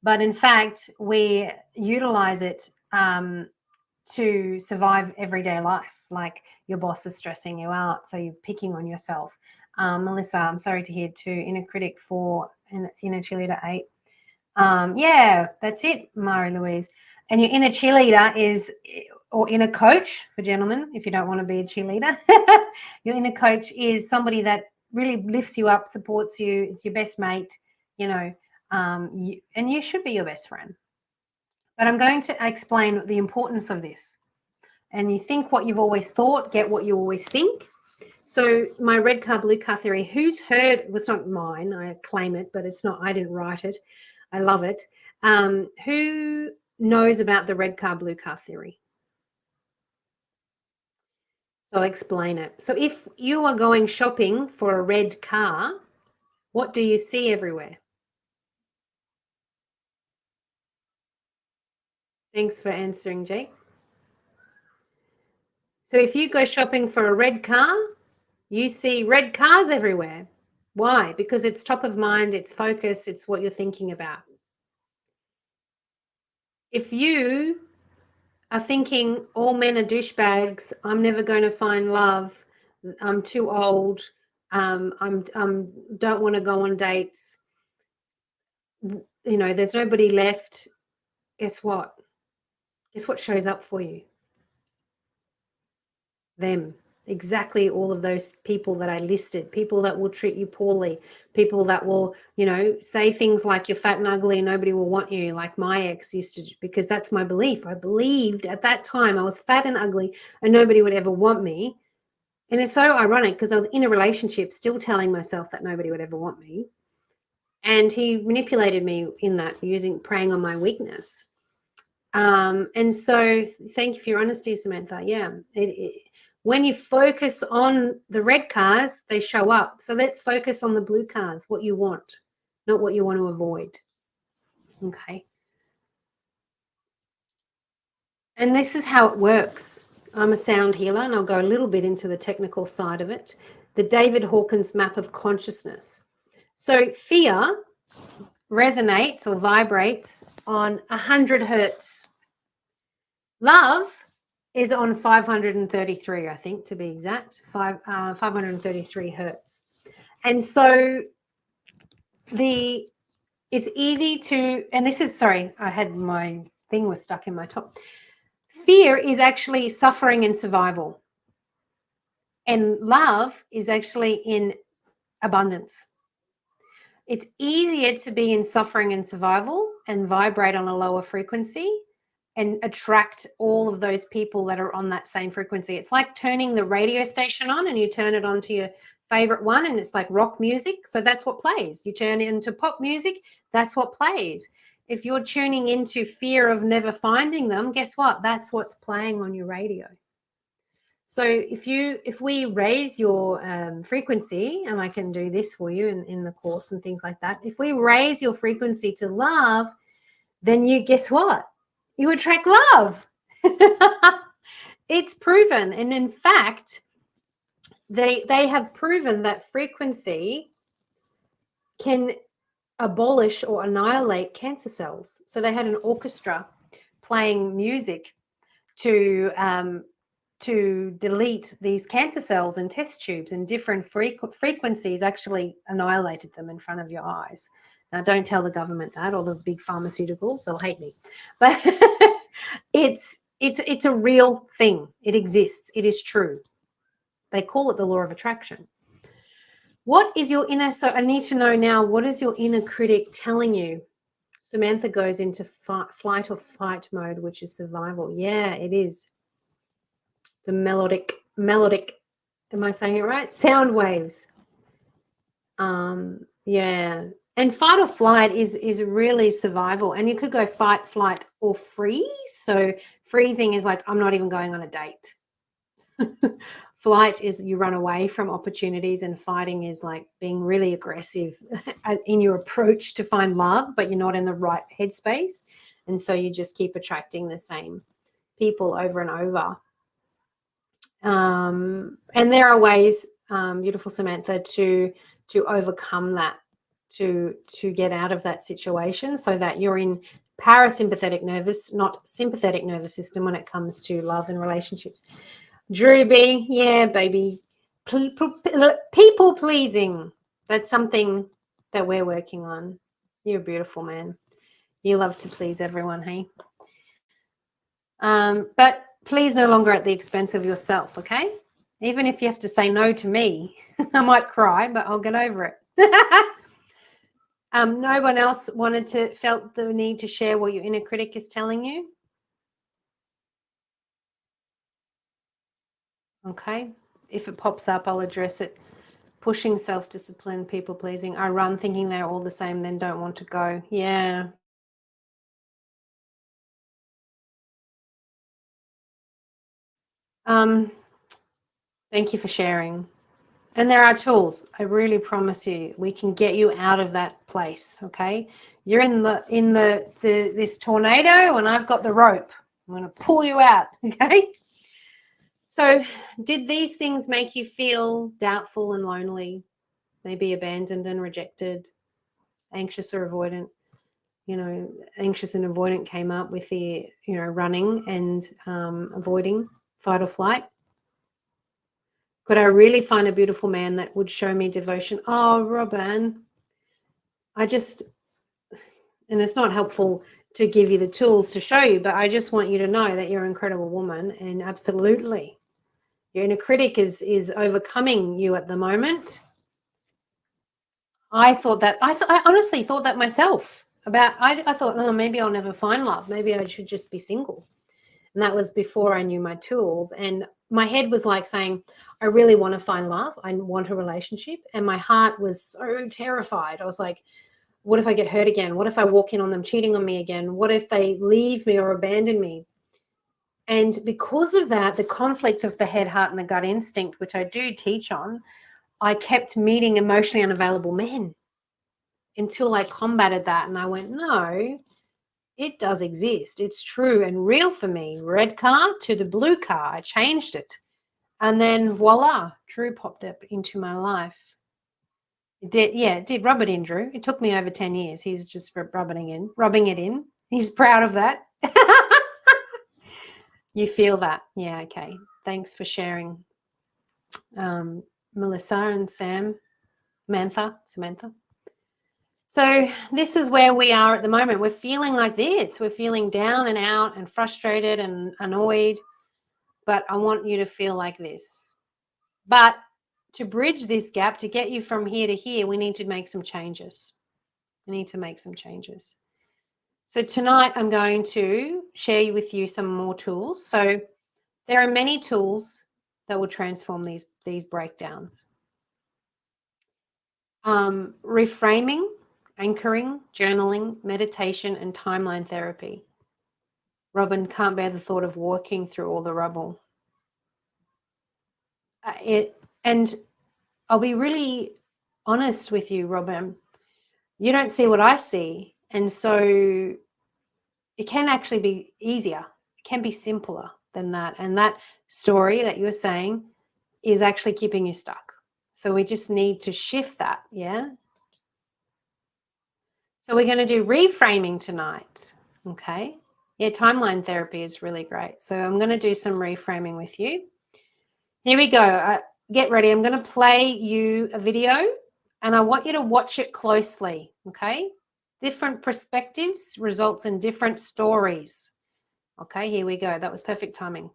but in fact we utilize it to survive everyday life. Like your boss is stressing you out, so you're picking on yourself. Melissa, I'm sorry to hear too. Inner critic 4 and inner cheerleader 8. Yeah, that's it, Mari Louise. And your inner cheerleader is, or inner coach for gentlemen, if you don't want to be a cheerleader. Your inner coach is somebody that really lifts you up, supports you. It's your best mate, and you should be your best friend. But I'm going to explain the importance of this. And you think what you've always thought, get what you always think. So my red car, blue car theory, who's heard, well, it's not mine, I claim it, but it's not, I didn't write it. I love it. Who knows about the red car, blue car theory? So I'll explain it. So if you are going shopping for a red car, what do you see everywhere? Thanks for answering, Jake. So if you go shopping for a red car, you see red cars everywhere. Why? Because it's top of mind, it's focus, it's what you're thinking about. If you are thinking all men are douchebags, I'm never going to find love, I'm too old, I'm don't want to go on dates, there's nobody left, guess what? Guess what shows up for you? Them. Exactly all of those people that I listed, people that will treat you poorly, people that will, say things like you're fat and ugly and nobody will want you, like my ex used to, because that's my belief. I believed at that time I was fat and ugly and nobody would ever want me. And it's so ironic because I was in a relationship still telling myself that nobody would ever want me. And he manipulated me in that, preying on my weakness. And so thank you for your honesty, Samantha. Yeah. When you focus on the red cars, they show up. So let's focus on the blue cars, what you want, not what you want to avoid. Okay. And this is how it works. I'm a sound healer, and I'll go a little bit into the technical side of it. The David Hawkins map of consciousness. So fear resonates or vibrates on 100 hertz. Love is on 533, I think, to be exact, 533 hertz. And so it's easy to, and this is, sorry, I had my thing was stuck in my top. Fear is actually suffering and survival. And love is actually in abundance. It's easier to be in suffering and survival and vibrate on a lower frequency and attract all of those people that are on that same frequency. It's like turning the radio station on and you turn it on to your favorite one and it's like rock music. So that's what plays. You turn it into pop music, that's what plays. If you're tuning into fear of never finding them, guess what? That's what's playing on your radio. So if we raise your frequency, and I can do this for you in the course and things like that, if we raise your frequency to love, then you, guess what? You attract love. It's proven. And in fact, they have proven that frequency can abolish or annihilate cancer cells. So they had an orchestra playing music to delete these cancer cells in test tubes, and different frequencies actually annihilated them in front of your eyes. Now, don't tell the government that, or the big pharmaceuticals, they'll hate me. But it's a real thing. It exists. It is true. They call it the law of attraction. What is your inner, so I need to know now, what is your inner critic telling you? Samantha goes into flight or fight mode, which is survival. Yeah, it is. The melodic, am I saying it right? Sound waves. Yeah. And fight or flight is really survival. And you could go fight, flight, or freeze. So freezing is like, I'm not even going on a date. Flight is you run away from opportunities, and fighting is like being really aggressive in your approach to find love, but you're not in the right headspace. And so you just keep attracting the same people over and over. And there are ways, beautiful Samantha, to overcome that, to get out of that situation, so that you're in parasympathetic nervous, not sympathetic nervous system when it comes to love and relationships. Drew B, yeah, baby. People pleasing. That's something that we're working on. You're a beautiful man. You love to please everyone, hey? But please no longer at the expense of yourself, okay? Even if you have to say no to me, I might cry, but I'll get over it. No one else felt the need to share what your inner critic is telling you? Okay. If it pops up, I'll address it. Pushing, self-discipline, people-pleasing. I run thinking they're all the same, then don't want to go. Yeah. Thank you for sharing. And there are tools. I really promise you, we can get you out of that place. Okay, you're in this tornado, and I've got the rope. I'm going to pull you out. Okay. So, did these things make you feel doubtful and lonely, maybe abandoned and rejected, anxious or avoidant? You know, anxious and avoidant came up with the running and avoiding, fight or flight. Could I really find a beautiful man that would show me devotion? Oh, Robin, and it's not helpful to give you the tools to show you, but I just want you to know that you're an incredible woman, and absolutely, your inner critic is overcoming you at the moment. I honestly thought that myself. I thought, oh, maybe I'll never find love. Maybe I should just be single. And that was before I knew my tools. And my head was like saying, I really want to find love. I want a relationship. And my heart was so terrified. I was like, what if I get hurt again? What if I walk in on them cheating on me again? What if they leave me or abandon me? And because of that, the conflict of the head, heart, and the gut instinct, which I do teach on, I kept meeting emotionally unavailable men until I combated that. And I went, no, it does exist. It's true and real for me. Red car to the blue car. I changed it. And then voila, Drew popped up into my life. It did. Yeah, it did. Rub it in, Drew. It took me over 10 years. He's just rubbing it in. He's proud of that. You feel that. Yeah, okay. Thanks for sharing. Melissa and Samantha. So this is where we are at the moment. We're feeling like this. We're feeling down and out and frustrated and annoyed. But I want you to feel like this. But to bridge this gap, to get you from here to here, we need to make some changes. So tonight I'm going to share with you some more tools. So there are many tools that will transform these breakdowns. Reframing, anchoring, journaling, meditation, and timeline therapy. Robin can't bear the thought of walking through all the rubble. And I'll be really honest with you, Robin. You don't see what I see. And so it can actually be easier. It can be simpler than that. And that story that you're saying is actually keeping you stuck. So we just need to shift that, yeah? So we're going to do reframing tonight, okay? Yeah, timeline therapy is really great. So I'm going to do some reframing with you. Here we go. Get ready. I'm going to play you a video, and I want you to watch it closely, okay? Different perspectives results in different stories. Okay, here we go. That was perfect timing.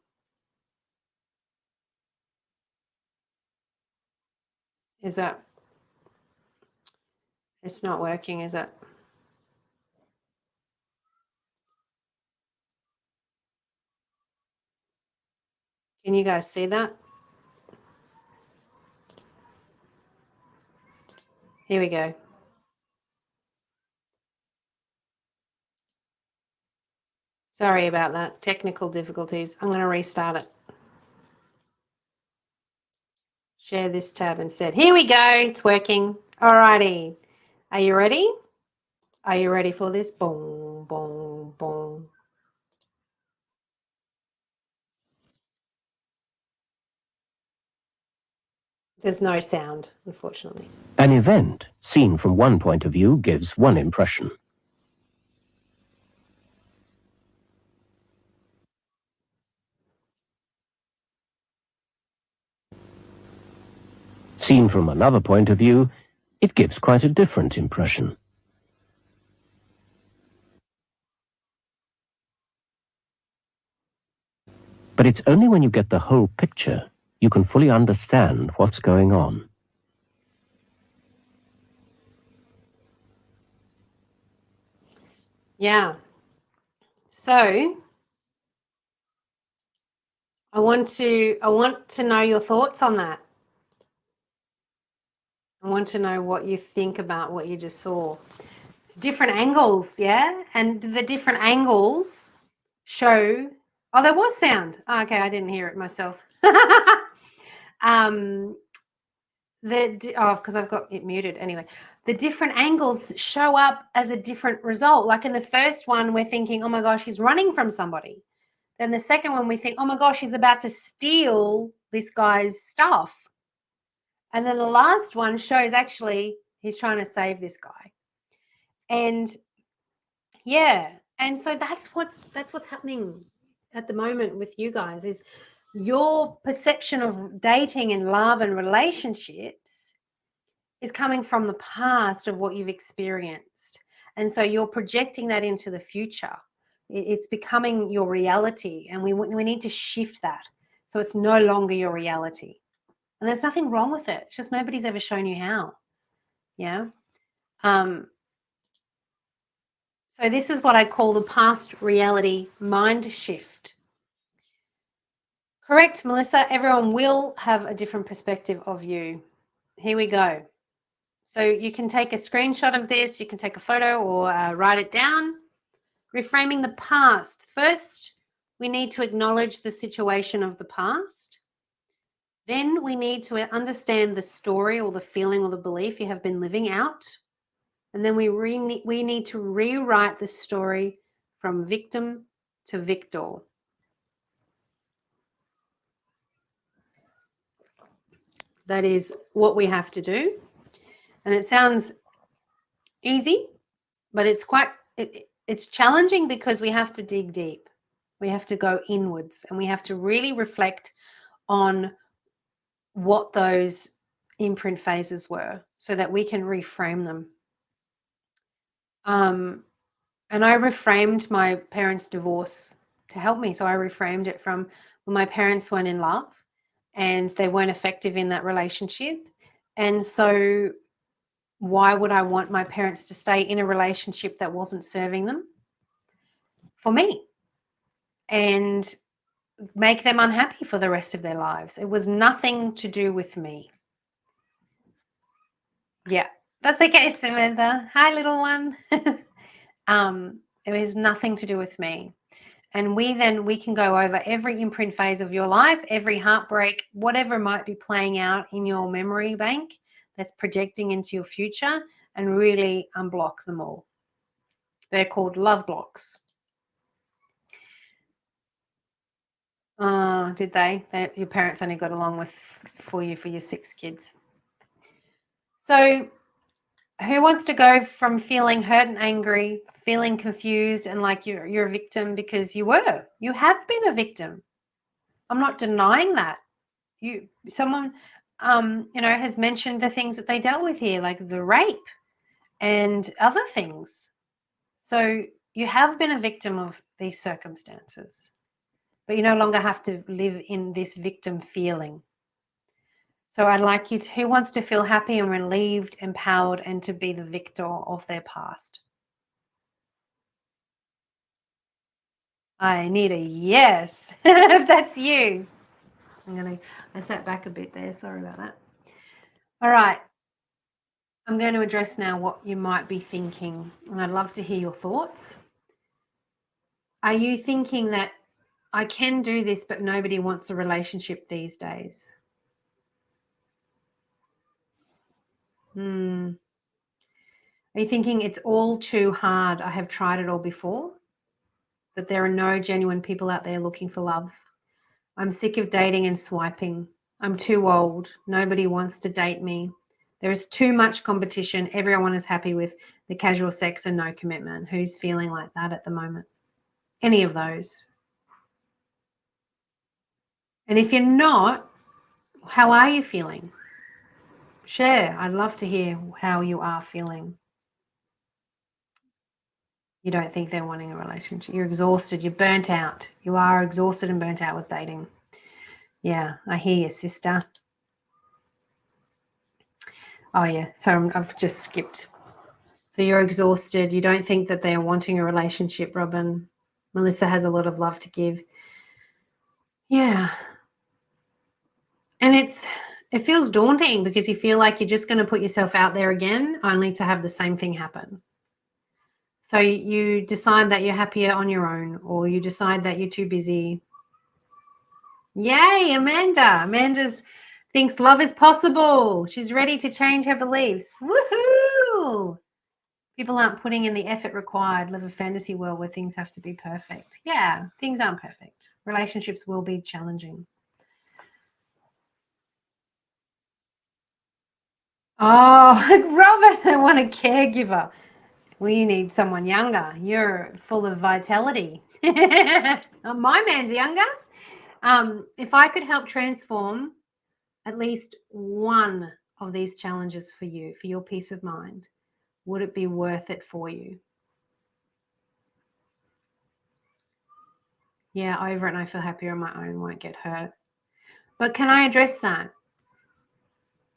It's not working, is it? Can you guys see that? Here we go. Sorry about that. Technical difficulties. I'm going to restart it. share this tab instead. Here we go. It's working. All righty. Are you ready? Are you ready for this? Boom, boom, boom. There's no sound, unfortunately. An event, seen from one point of view, gives one impression. Seen from another point of view, it gives quite a different impression. But it's only when you get the whole picture you can fully understand what's going on. Yeah. So I want to know your thoughts on that. I want to know what you think about what you just saw. It's different angles, yeah? And the different angles show. Oh, there was sound. Oh, okay, I didn't hear it myself. Because I've got it muted anyway. The different angles show up as a different result. Like in the first one, we're thinking, oh my gosh, he's running from somebody. Then the second one, we think, oh my gosh, he's about to steal this guy's stuff. And then the last one shows actually he's trying to save this guy. And yeah, and so that's what's happening at the moment with you guys is your perception of dating and love and relationships is coming from the past of what you've experienced. And so you're projecting that into the future. It's becoming your reality, and we need to shift that so it's no longer your reality. And there's nothing wrong with it. It's just nobody's ever shown you how. Yeah. So this is what I call the past reality mind shift. Correct, Melissa. Everyone will have a different perspective of you. Here we go. So you can take a screenshot of this. You can take a photo or write it down. Reframing the past. First, we need to acknowledge the situation of the past. Then we need to understand the story or the feeling or the belief you have been living out. And then we need to rewrite the story from victim to victor. That is what we have to do. And it sounds easy, but it's challenging because we have to dig deep. We have to go inwards and we have to really reflect on what those imprint phases were so that we can reframe them. And I reframed my parents' divorce to help me. So I reframed it from when my parents weren't in love and they weren't effective in that relationship. And so why would I want my parents to stay in a relationship that wasn't serving them for me and make them unhappy for the rest of their lives? It was nothing to do with me. Yeah, that's okay, Samantha. Hi, little one. It was nothing to do with me. And we can go over every imprint phase of your life, every heartbreak, whatever might be playing out in your memory bank that's projecting into your future, and really unblock them all. They're called love blocks. Did they? Your parents only got along for your 6 kids. So who wants to go from feeling hurt and angry, feeling confused and like you're a victim because you have been a victim. I'm not denying that. Someone has mentioned the things that they dealt with here, like the rape and other things. So you have been a victim of these circumstances, but you no longer have to live in this victim feeling. So I'd like you to, who wants to feel happy and relieved, empowered, and to be the victor of their past? I need a yes. If that's you. I sat back a bit there. Sorry about that. All right. I'm going to address now what you might be thinking, and I'd love to hear your thoughts. Are you thinking that I can do this, but nobody wants a relationship these days? Are you thinking it's all too hard? I have tried it all before. That there are no genuine people out there looking for love. I'm sick of dating and swiping. I'm too old. Nobody wants to date me. There is too much competition. Everyone is happy with the casual sex and no commitment. Who's feeling like that at the moment? Any of those? And if you're not, how are you feeling? Share. I'd love to hear how you are feeling. You don't think they're wanting a relationship. You're exhausted. You're burnt out. You are exhausted and burnt out with dating. Yeah, I hear you, sister. Oh, yeah. So I've just skipped. So you're exhausted. You don't think that they are wanting a relationship, Robin. Melissa has a lot of love to give. Yeah. And it feels daunting because you feel like you're just going to put yourself out there again only to have the same thing happen. So you decide that you're happier on your own, or you decide that you're too busy. Yay, Amanda. Amanda's thinks love is possible. She's ready to change her beliefs. Woohoo! People aren't putting in the effort required. Live a fantasy world where things have to be perfect. Yeah, things aren't perfect. Relationships will be challenging. Oh, Robin, I want a caregiver. We need someone younger. You're full of vitality. My man's younger. If I could help transform at least one of these challenges for you, for your peace of mind, would it be worth it for you? Yeah, over it and I feel happier on my own, won't get hurt. But can I address that?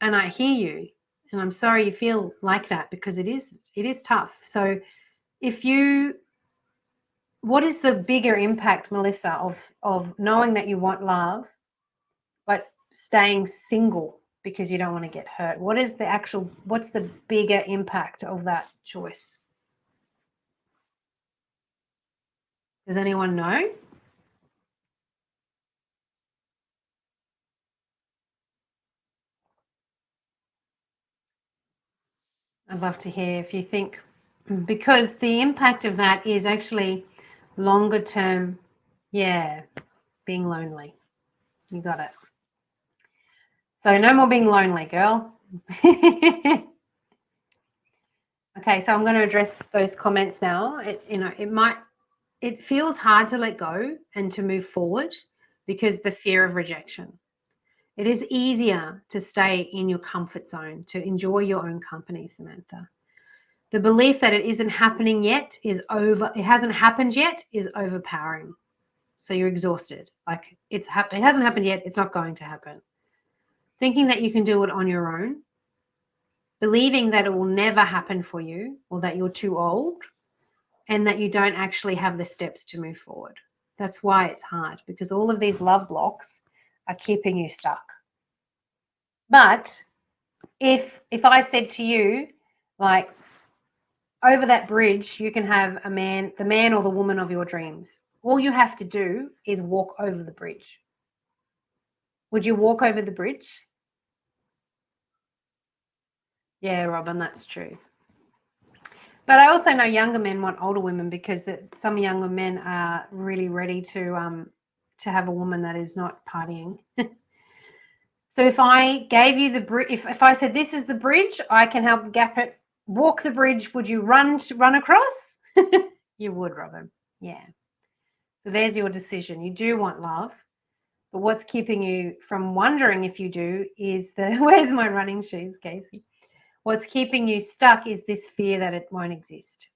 And I hear you, and I'm sorry you feel like that because it is tough. So what is the bigger impact, Melissa, of knowing that you want love, but staying single because you don't want to get hurt? What's the bigger impact of that choice? Does anyone know? I'd love to hear if you think, because the impact of that is actually longer term. Yeah, being lonely. You got it. So no more being lonely, girl. Okay, so I'm going to address those comments now. It feels hard to let go and to move forward because the fear of rejection. It is easier to stay in your comfort zone, to enjoy your own company, Samantha. The belief that it isn't happening yet it hasn't happened yet is overpowering. So you're exhausted. Like it hasn't happened yet, it's not going to happen. Thinking that you can do it on your own, believing that it will never happen for you, or that you're too old, and that you don't actually have the steps to move forward. That's why it's hard, because all of these love blocks are keeping you stuck. But if I said to you, like, over that bridge, you can have the man or the woman of your dreams. All you have to do is walk over the bridge. Would you walk over the bridge? Yeah, Robin, that's true. But I also know younger men want older women because some younger men are really ready to have a woman that is not partying. So if I gave you the bridge, if I said this is the bridge, I can help gap it. Walk the bridge. Would you run across? You would, Robin. Yeah. So there's your decision. You do want love, but what's keeping you from wondering if you do is where's my running shoes, Casey? What's keeping you stuck is this fear that it won't exist.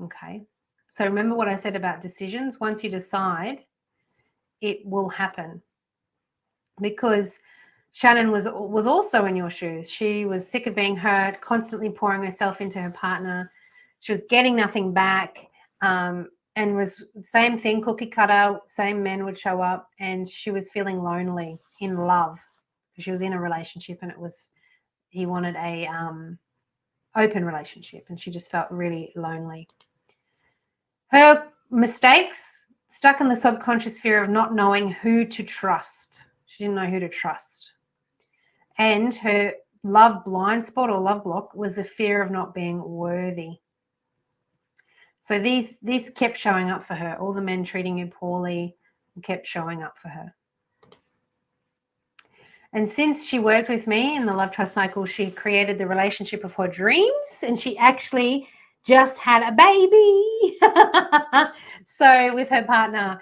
Okay. So remember what I said about decisions. Once you decide, it will happen. Because Shannon was also in your shoes. She was sick of being hurt, constantly pouring herself into her partner. She was getting nothing back, and was same thing, cookie cutter, same men would show up, and she was feeling lonely in love. She was in a relationship, and he wanted a open relationship, and she just felt really lonely. Her mistakes stuck in the subconscious fear of not knowing who to trust. She didn't know who to trust. And love blind spot or love block was the fear of not being worthy. So this kept showing up for her. All the men treating you poorly kept showing up for her. And since she worked with me in the Love Trust Cycle, she created the relationship of her dreams, and she actually just had a baby. So with her partner,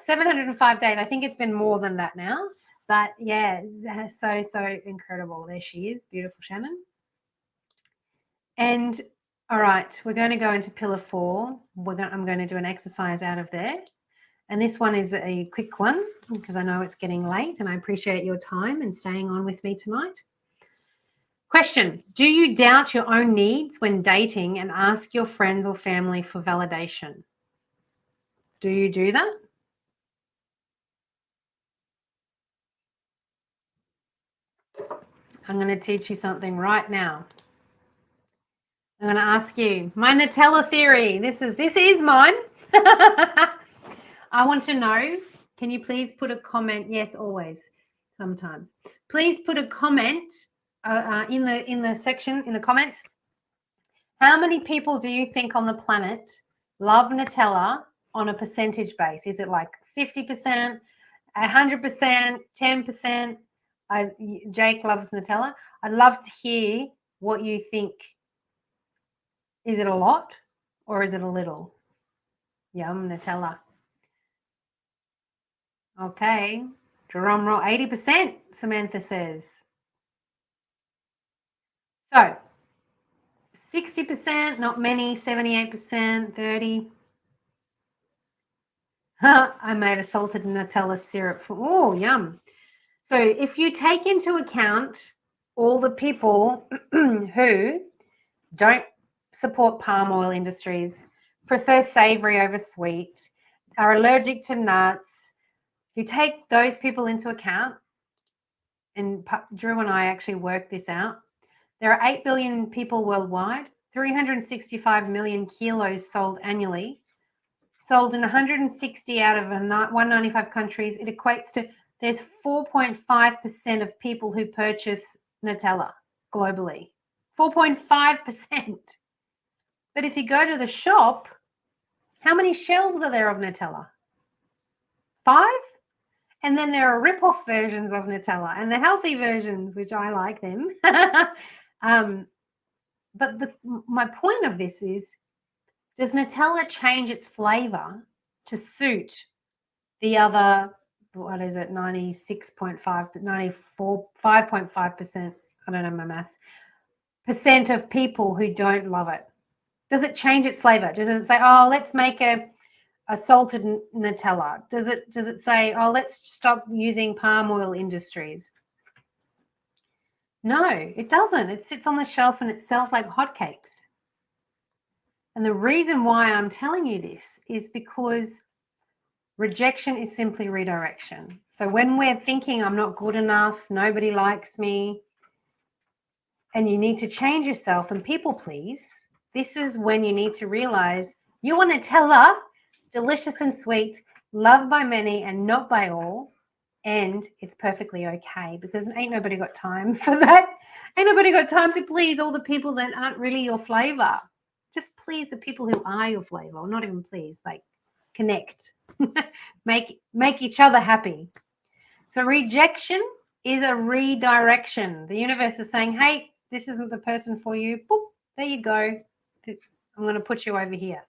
705 days. I think it's been more than that now. But yeah, so incredible. There she is, beautiful Shannon. And all right, we're going to go into pillar 4. I'm going to do an exercise out of there. And this one is a quick one because I know it's getting late and I appreciate your time and staying on with me tonight. Question: do you doubt your own needs when dating and ask your friends or family for validation? Do you do that? I'm going to teach you something right now. I'm going to ask you my Nutella theory. This is mine. I want to know, can you please put a comment? Yes, always, sometimes. Please put a comment in the section, in the comments. How many people do you think on the planet love Nutella on a percentage base? Is it like 50%, 100%, 10%? Jake loves Nutella. I'd love to hear what you think. Is it a lot or is it a little? Yum, Nutella. Okay, drum roll, 80%, Samantha says. So, 60%, not many, 78%, 30. I made a salted Nutella syrup. Oh, yum. So if you take into account all the people who don't support palm oil industries, prefer savory over sweet, are allergic to nuts, if you take those people into account, and Drew and I actually worked this out, there are 8 billion people worldwide, 365 million kilos sold annually, sold in 160 out of 195 countries. It equates to there's 4.5% of people who purchase Nutella globally. 4.5%. But if you go to the shop, how many shelves are there of Nutella? 5? And then there are rip-off versions of Nutella and the healthy versions, which I like them. But my point of this is, does Nutella change its flavor to suit the other, what is it, 96.5, 94, 5.5%, I don't know my maths, percent of people who don't love it? Does it change its flavor? Does it say, oh, let's make a salted Nutella? Does it say, oh, let's stop using palm oil industries? No, it doesn't. It sits on the shelf and it sells like hotcakes. And the reason why I'm telling you this is because rejection is simply redirection. So when we're thinking I'm not good enough, nobody likes me, and you need to change yourself and people please, this is when you need to realize you want Nutella, delicious and sweet, loved by many and not by all, and it's perfectly okay because ain't nobody got time for that. Ain't nobody got time to please all the people that aren't really your flavor. Just please the people who are your flavor, or not even please, like connect. make each other happy. So rejection is a redirection. The universe is saying, hey, this isn't the person for you. Boop, there you go. I'm going to put you over here.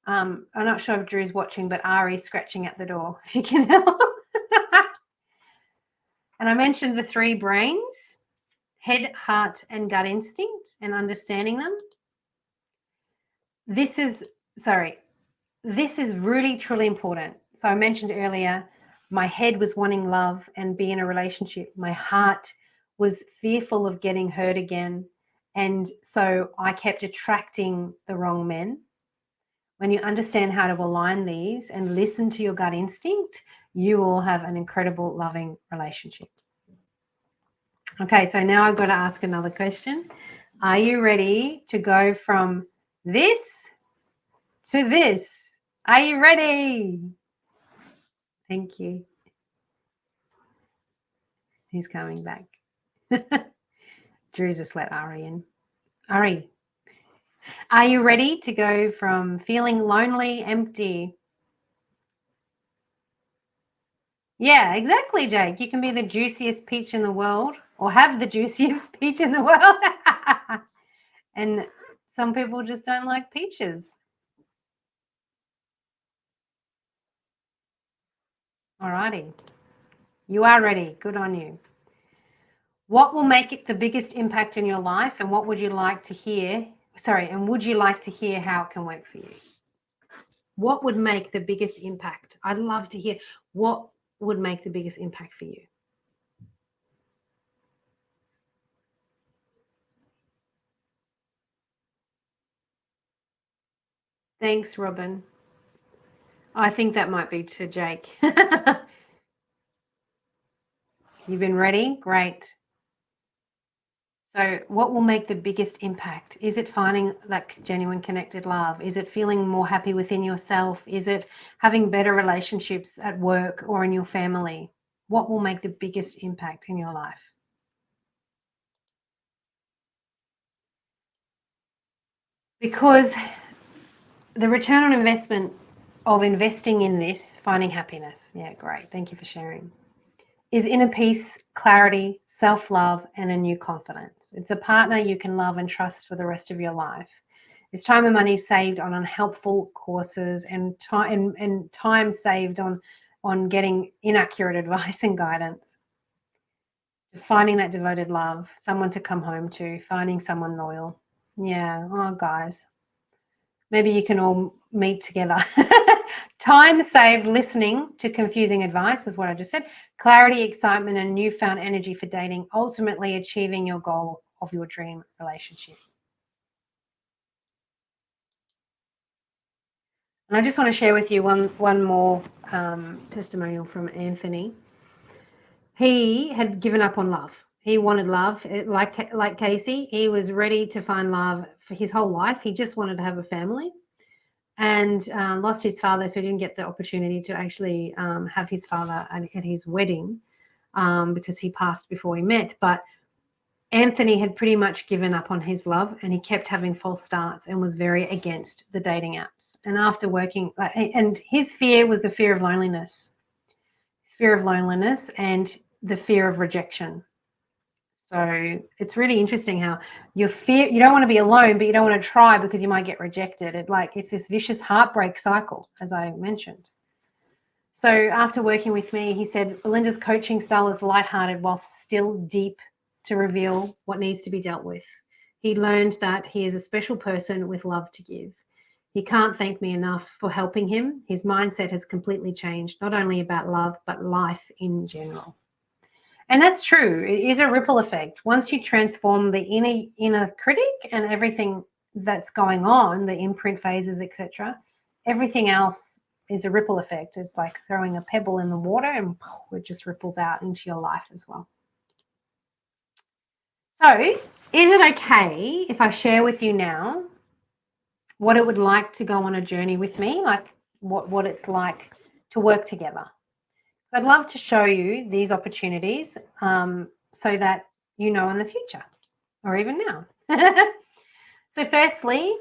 I'm not sure if Drew's watching, but Ari's scratching at the door, if you can help. And I mentioned the 3 brains, head, heart, and gut instinct, and understanding them. This is really, truly important. So I mentioned earlier, my head was wanting love and be in a relationship. My heart was fearful of getting hurt again. And so I kept attracting the wrong men. When you understand how to align these and listen to your gut instinct, you will have an incredible, loving relationship. Okay, so now I've got to ask another question. Are you ready to go from this to this? Are you ready? Thank you. He's coming back. Drew's just let Ari in. Ari, are you ready to go from feeling lonely, empty? Yeah, exactly, Jake. You can be the juiciest peach in the world, or have the juiciest peach in the world. And some people just don't like peaches. Alrighty. You are ready. Good on you. What will make it the biggest impact in your life, and what would you like to hear? Sorry, and would you like to hear how it can work for you? What would make the biggest impact? I'd love to hear what would make the biggest impact for you. Thanks, Robin. I think that might be to Jake. You've been ready? Great. So what will make the biggest impact? Is it finding like genuine connected love? Is it feeling more happy within yourself? Is it having better relationships at work or in your family? What will make the biggest impact in your life? Because the return on investment of investing in this, finding happiness. Yeah, great. Thank you for sharing. Is inner peace, clarity, self-love, and a new confidence. It's a partner you can love and trust for the rest of your life. It's time and money saved on unhelpful courses and time saved on getting inaccurate advice and guidance. Finding that devoted love, someone to come home to, finding someone loyal. Yeah, oh guys, maybe you can all meet together. Time saved listening to confusing advice is what I just said. Clarity, excitement, and newfound energy for dating, ultimately achieving your goal of your dream relationship. And I just want to share with you one more testimonial from Anthony. He had given up on love. He wanted love, like Casey. He was ready to find love for his whole life. He just wanted to have a family. And lost his father, so he didn't get the opportunity to actually have his father at his wedding because he passed before we met. But Anthony had pretty much given up on his love, and he kept having false starts and was very against the dating apps. And after working, and his fear was the fear of loneliness, and the fear of rejection. So it's really interesting how you don't want to be alone, but you don't want to try because you might get rejected. It's this vicious heartbreak cycle, as I mentioned. So after working with me, he said, Belinda's coaching style is lighthearted while still deep to reveal what needs to be dealt with. He learned that he is a special person with love to give. He can't thank me enough for helping him. His mindset has completely changed, not only about love, but life in general. And that's true. It is a ripple effect. Once you transform the inner critic and everything that's going on, the imprint phases, etc., everything else is a ripple effect. It's like throwing a pebble in the water and it just ripples out into your life as well. So is it okay if I share with you now what it would like to go on a journey with me, like what it's like to work together? I'd love to show you these opportunities so that you know in the future or even now. So firstly,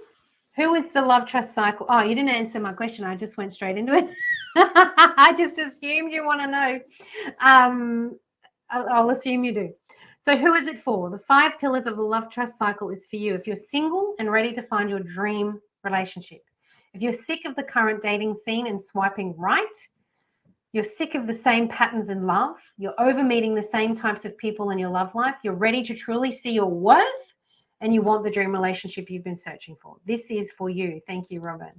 who is the love trust cycle? Oh, you didn't answer my question. I just went straight into it. I just assumed you want to know. I'll assume you do. So who is it for? The 5 pillars of the love trust cycle is for you. If you're single and ready to find your dream relationship, if you're sick of the current dating scene and swiping right, you're sick of the same patterns in love, you're over meeting the same types of people in your love life, you're ready to truly see your worth, and you want the dream relationship you've been searching for. This is for you. Thank you, Robin.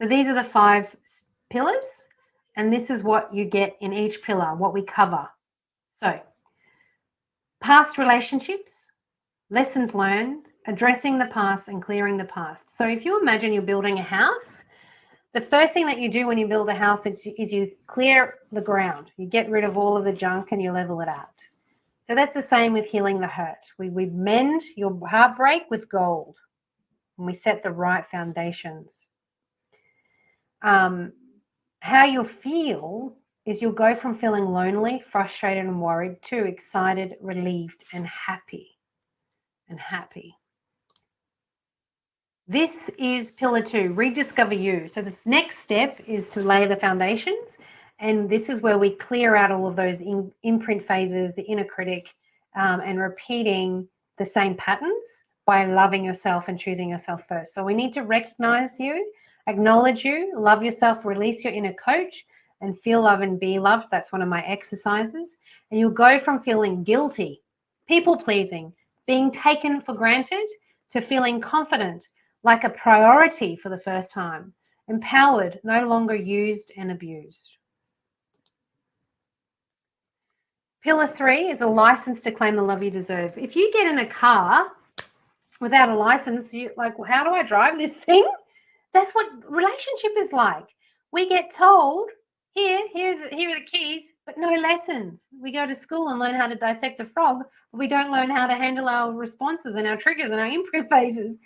So these are the 5 pillars, and this is what you get in each pillar, what we cover. So past relationships, lessons learned, addressing the past and clearing the past. So if you imagine you're building a house, the first thing that you do when you build a house is you clear the ground. You get rid of all of the junk and you level it out. So that's the same with healing the hurt. We mend your heartbreak with gold and we set the right foundations. How you feel is you'll go from feeling lonely, frustrated, and worried to excited, relieved, and happy. This is pillar 2, rediscover you. So the next step is to lay the foundations. And this is where we clear out all of those imprint phases, the inner critic, and repeating the same patterns by loving yourself and choosing yourself first. So we need to recognize you, acknowledge you, love yourself, release your inner coach, and feel love and be loved. That's one of my exercises. And you'll go from feeling guilty, people pleasing, being taken for granted, to feeling confident, like a priority for the first time, empowered, no longer used and abused. Pillar 3 is a license to claim the love you deserve. If you get in a car without a license, you like, well, how do I drive this thing? That's what relationship is like. We get told, here are the keys, but no lessons. We go to school and learn how to dissect a frog, but we don't learn how to handle our responses and our triggers and our imprint phases.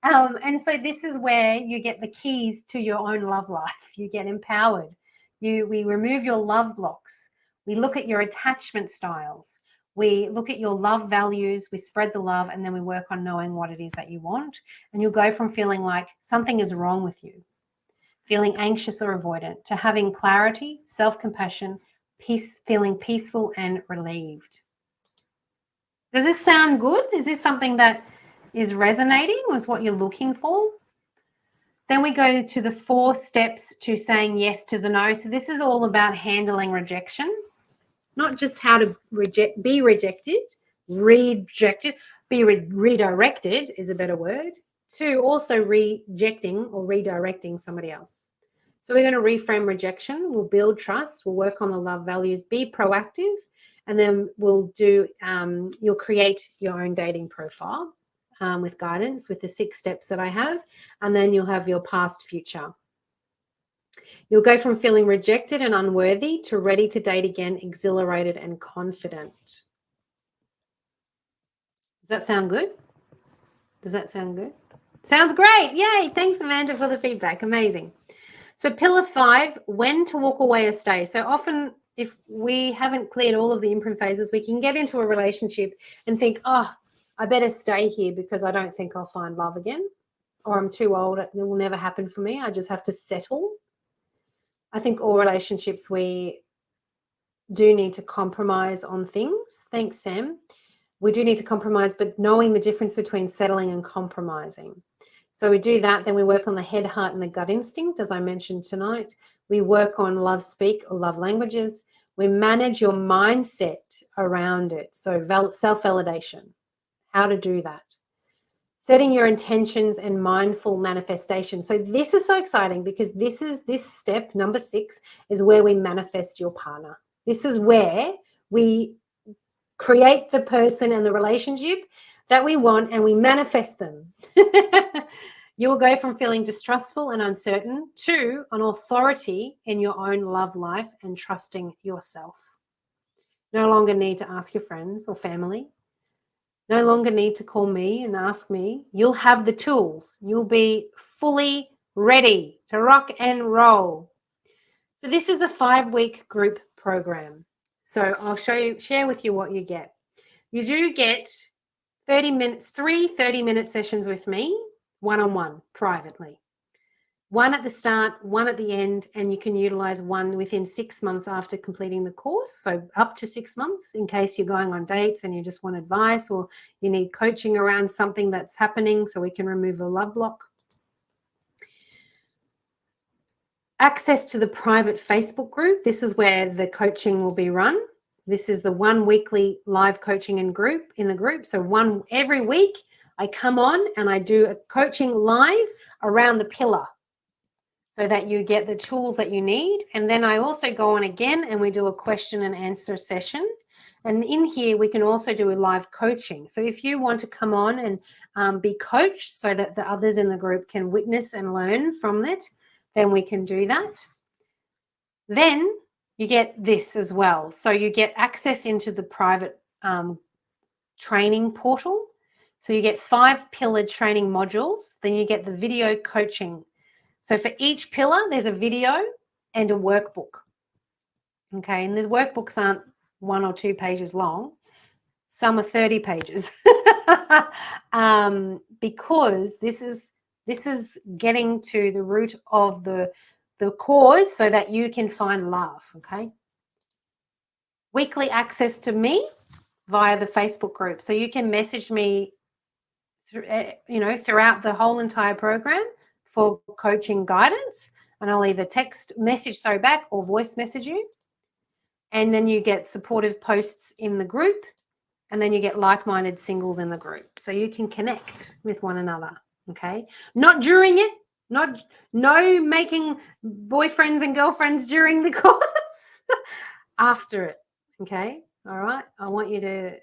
And so this is where you get the keys to your own love life. You get empowered. We remove your love blocks. We look at your attachment styles. We look at your love values. We spread the love, and then we work on knowing what it is that you want. And you'll go from feeling like something is wrong with you, feeling anxious or avoidant, to having clarity, self-compassion, peace, feeling peaceful and relieved. Does this sound good? Is this something that is resonating with what you're looking for? Then we go to the 4 steps to saying yes to the no. So this is all about handling rejection, not just how to be rejected, be redirected is a better word, to also rejecting or redirecting somebody else. So we're going to reframe rejection. We'll build trust. We'll work on the love values, be proactive, and then we'll do, you'll create your own dating profile with guidance with the 6 steps that I have, and then you'll have your past, future. You'll go from feeling rejected and unworthy to ready to date again, exhilarated and confident. Does that sound good? Does that sound good? Sounds great. Yay. Thanks, Amanda, for the feedback. Amazing. So pillar 5, when to walk away or stay. So often if we haven't cleared all of the imprint phases, we can get into a relationship and think, oh, I better stay here because I don't think I'll find love again, or I'm too old. It will never happen for me. I just have to settle. I think all relationships, we do need to compromise on things. Thanks, Sam. We do need to compromise, but knowing the difference between settling and compromising. So we do that, then we work on the head, heart, and the gut instinct, as I mentioned tonight. We work on love speak or love languages. We manage your mindset around it. So self-validation, how to do that. Setting your intentions and mindful manifestation. So this is so exciting because this step, number 6, is where we manifest your partner. This is where we create the person and the relationship that we want and we manifest them. You will go from feeling distrustful and uncertain to an authority in your own love life and trusting yourself. No longer need to ask your friends or family. No longer need to call me and ask me. You'll have the tools. You'll be fully ready to rock and roll. So this is a 5-week group program. So I'll share with you what you get. You do get 30 minutes, 3 30-minute sessions with me, one-on-one, privately. 1 at the start, 1 at the end, and you can utilize 1 within 6 months after completing the course. So up to 6 months in case you're going on dates and you just want advice or you need coaching around something that's happening so we can remove a love block. Access to the private Facebook group. This is where the coaching will be run. This is the 1 weekly live coaching in the group. So every week I come on and I do a coaching live around the pillar so that you get the tools that you need. And then I also go on again and we do a question and answer session. And in here, we can also do a live coaching. So if you want to come on and be coached so that the others in the group can witness and learn from it, then we can do that. Then you get this as well. So you get access into the private training portal. So you get 5 pillar training modules. Then you get the video coaching. So for each pillar, there's a video and a workbook. Okay, and these workbooks aren't 1 or 2 pages long. Some are 30 pages. Because this is getting to the root of the cause so that you can find love. Okay. Weekly access to me via the Facebook group. So you can message me throughout the whole entire program for coaching guidance, and I'll either text message back or voice message you. And then you get supportive posts in the group, and then you get like-minded singles in the group, so you can connect with one another. Okay, not during it, no making boyfriends and girlfriends during the course. After it. Okay, all right, I want you to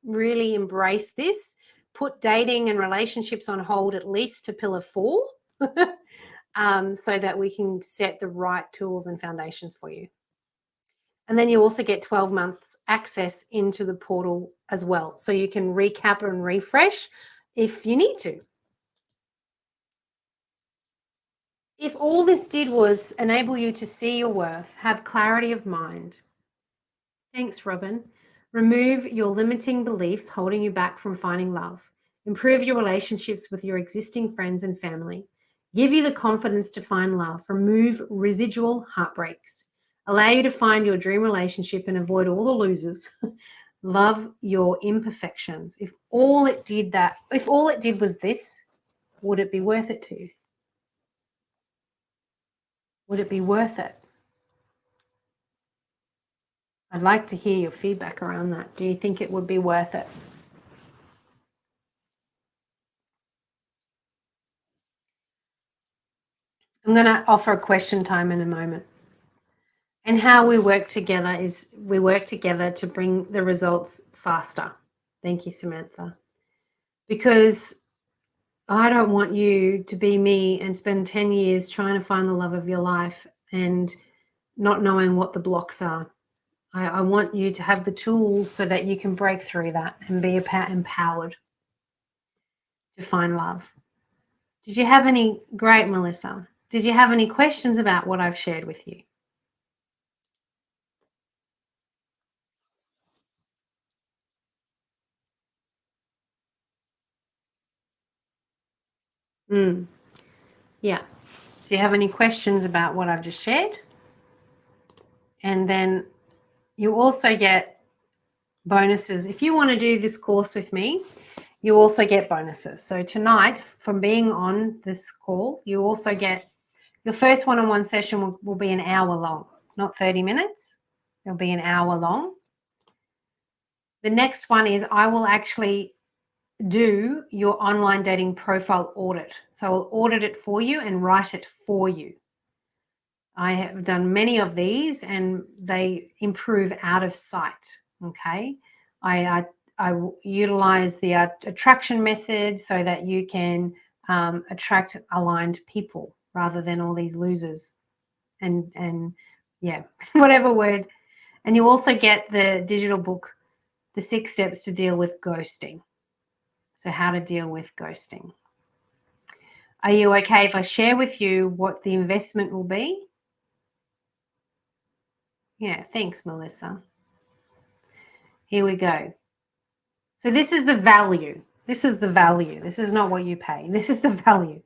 really embrace this. Put dating and relationships on hold at least to pillar 4. So that we can set the right tools and foundations for you. And then you also get 12 months access into the portal as well. So you can recap and refresh if you need to. If all this did was enable you to see your worth, have clarity of mind. Thanks, Robin. Remove your limiting beliefs holding you back from finding love. Improve your relationships with your existing friends and family. Give you the confidence to find love. Remove residual heartbreaks. Allow you to find your dream relationship and avoid all the losers. Love your imperfections. If all it did was this, would it be worth it to you? Would it be worth it? I'd like to hear your feedback around that. Do you think it would be worth it? I'm going to offer a question time in a moment. And how we work together is we work together to bring the results faster. Thank you, Samantha. Because I don't want you to be me and spend 10 years trying to find the love of your life and not knowing what the blocks are. I want you to have the tools so that you can break through that and be empowered to find love. Did you have any, great, Melissa, did you have any questions about what I've shared with you? Yeah. Do you have any questions about what I've just shared? And then you also get bonuses. If you want to do this course with me, you also get bonuses. So tonight, from being on this call, you also get your first one-on-one session will be an hour long, not 30 minutes. It'll be an hour long. The next one is I will actually do your online dating profile audit. So I'll audit it for you and write it for you. I have done many of these and they improve out of sight. Okay. I utilize the attraction method so that you can attract aligned people rather than all these losers and yeah, whatever word. And you also get the digital book, The 6 Steps to Deal with Ghosting. So how to deal with ghosting. Are you okay if I share with you what the investment will be? Yeah, thanks, Melissa. Here we go. So this is the value. This is the value. This is not what you pay. This is the value.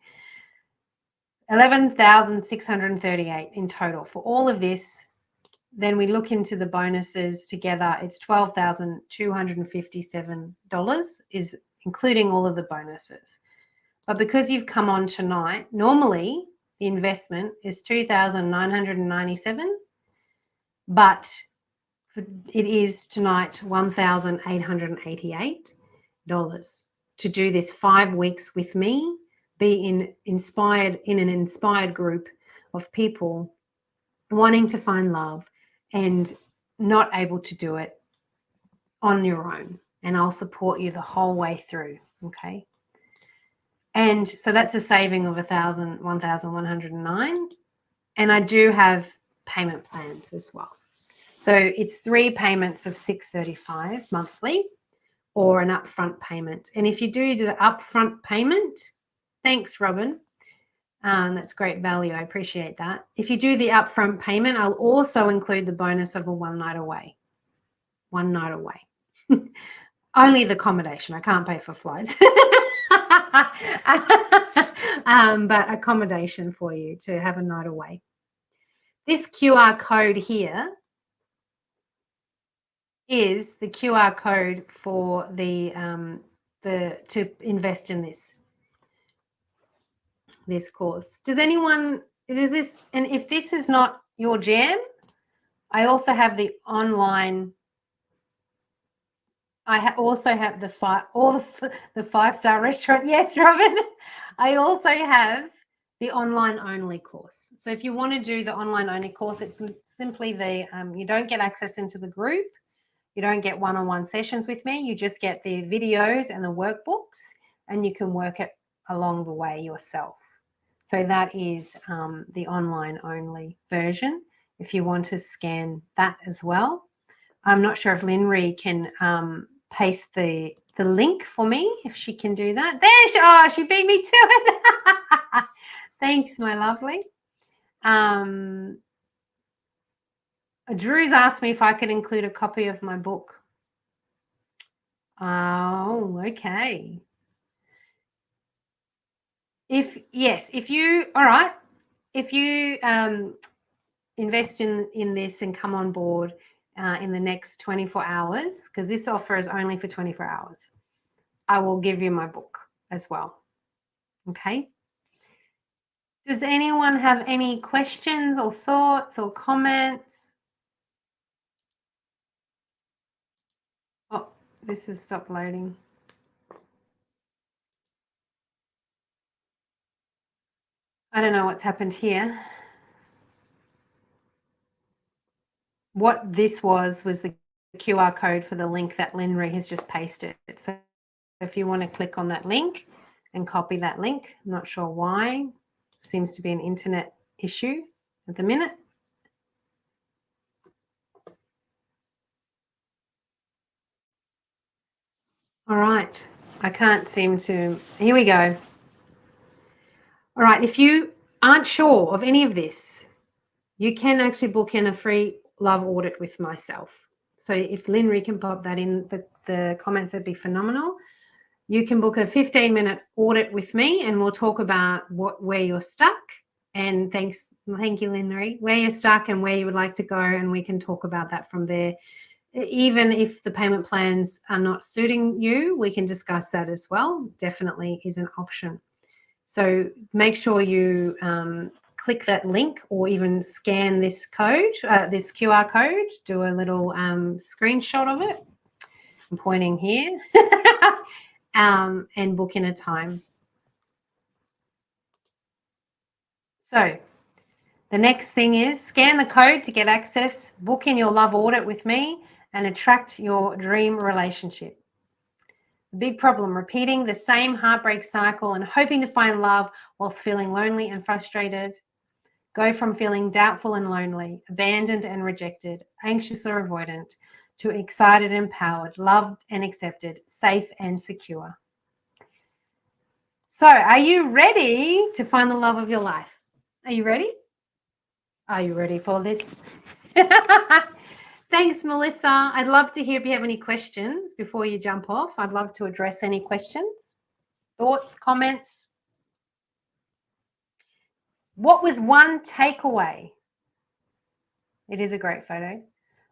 $11,638 in total for all of this. Then we look into the bonuses together. It's $12,257 is including all of the bonuses. But because you've come on tonight, normally the investment is $2,997, but it is tonight $1,888 to do this 5 weeks with me, be in an inspired group of people wanting to find love and not able to do it on your own. And I'll support you the whole way through. Okay. And so that's a saving of $1,109. And I do have payment plans as well. So it's 3 payments of $635 monthly or an upfront payment. And if you do the upfront payment, thanks, Robin, That's great value. I appreciate that. If you do the upfront payment, I'll also include the bonus of a 1 night away. 1 night away. Only the accommodation. I can't pay for flights. But accommodation for you to have a night away. This QR code here is the QR code for the to invest in this course. Does this, and if this is not your jam, I also have the online. I also have the 5-star restaurant. Yes, Robin. I also have the online only course. So if you want to do the online only course, it's simply you don't get access into the group. You don't get one-on-one sessions with me. You just get the videos and the workbooks, and you can work it along the way yourself. So that is the online only version. If you want to scan that as well. I'm not sure if Linry can paste the link for me, if she can do that. There, she beat me to it. Thanks, my lovely. Drew's asked me if I could include a copy of my book. Oh, okay. If you invest in this and come on board in the next 24 hours, because this offer is only for 24 hours, I will give you my book as well. Okay. Does anyone have any questions or thoughts or comments? Oh, this has stopped loading. I don't know what's happened here. What this was the QR code for the link that Linry has just pasted. So if you want to click on that link and copy that link, I'm not sure why. Seems to be an internet issue at the minute. All right, I can't seem to, here we go. All right, if you aren't sure of any of this, you can actually book in a free love audit with myself. So if Linry can pop that in the comments, that'd be phenomenal. You can book a 15-minute audit with me and we'll talk about where you're stuck. And thank you, Linry, where you're stuck and where you would like to go, and we can talk about that from there. Even if the payment plans are not suiting you, we can discuss that as well. Definitely is an option. So make sure you click that link or even scan this code, this QR code, do a little screenshot of it. I'm pointing here and book in a time. So the next thing is scan the code to get access, book in your love audit with me, and attract your dream relationship. The big problem, repeating the same heartbreak cycle and hoping to find love whilst feeling lonely and frustrated. Go from feeling doubtful and lonely, abandoned and rejected, anxious or avoidant, to excited and empowered, loved and accepted, safe and secure. So are you ready to find the love of your life? Are you ready? Are you ready for this? Thanks, Melissa. I'd love to hear if you have any questions before you jump off. I'd love to address any questions, thoughts, comments. What was one takeaway? It is a great photo.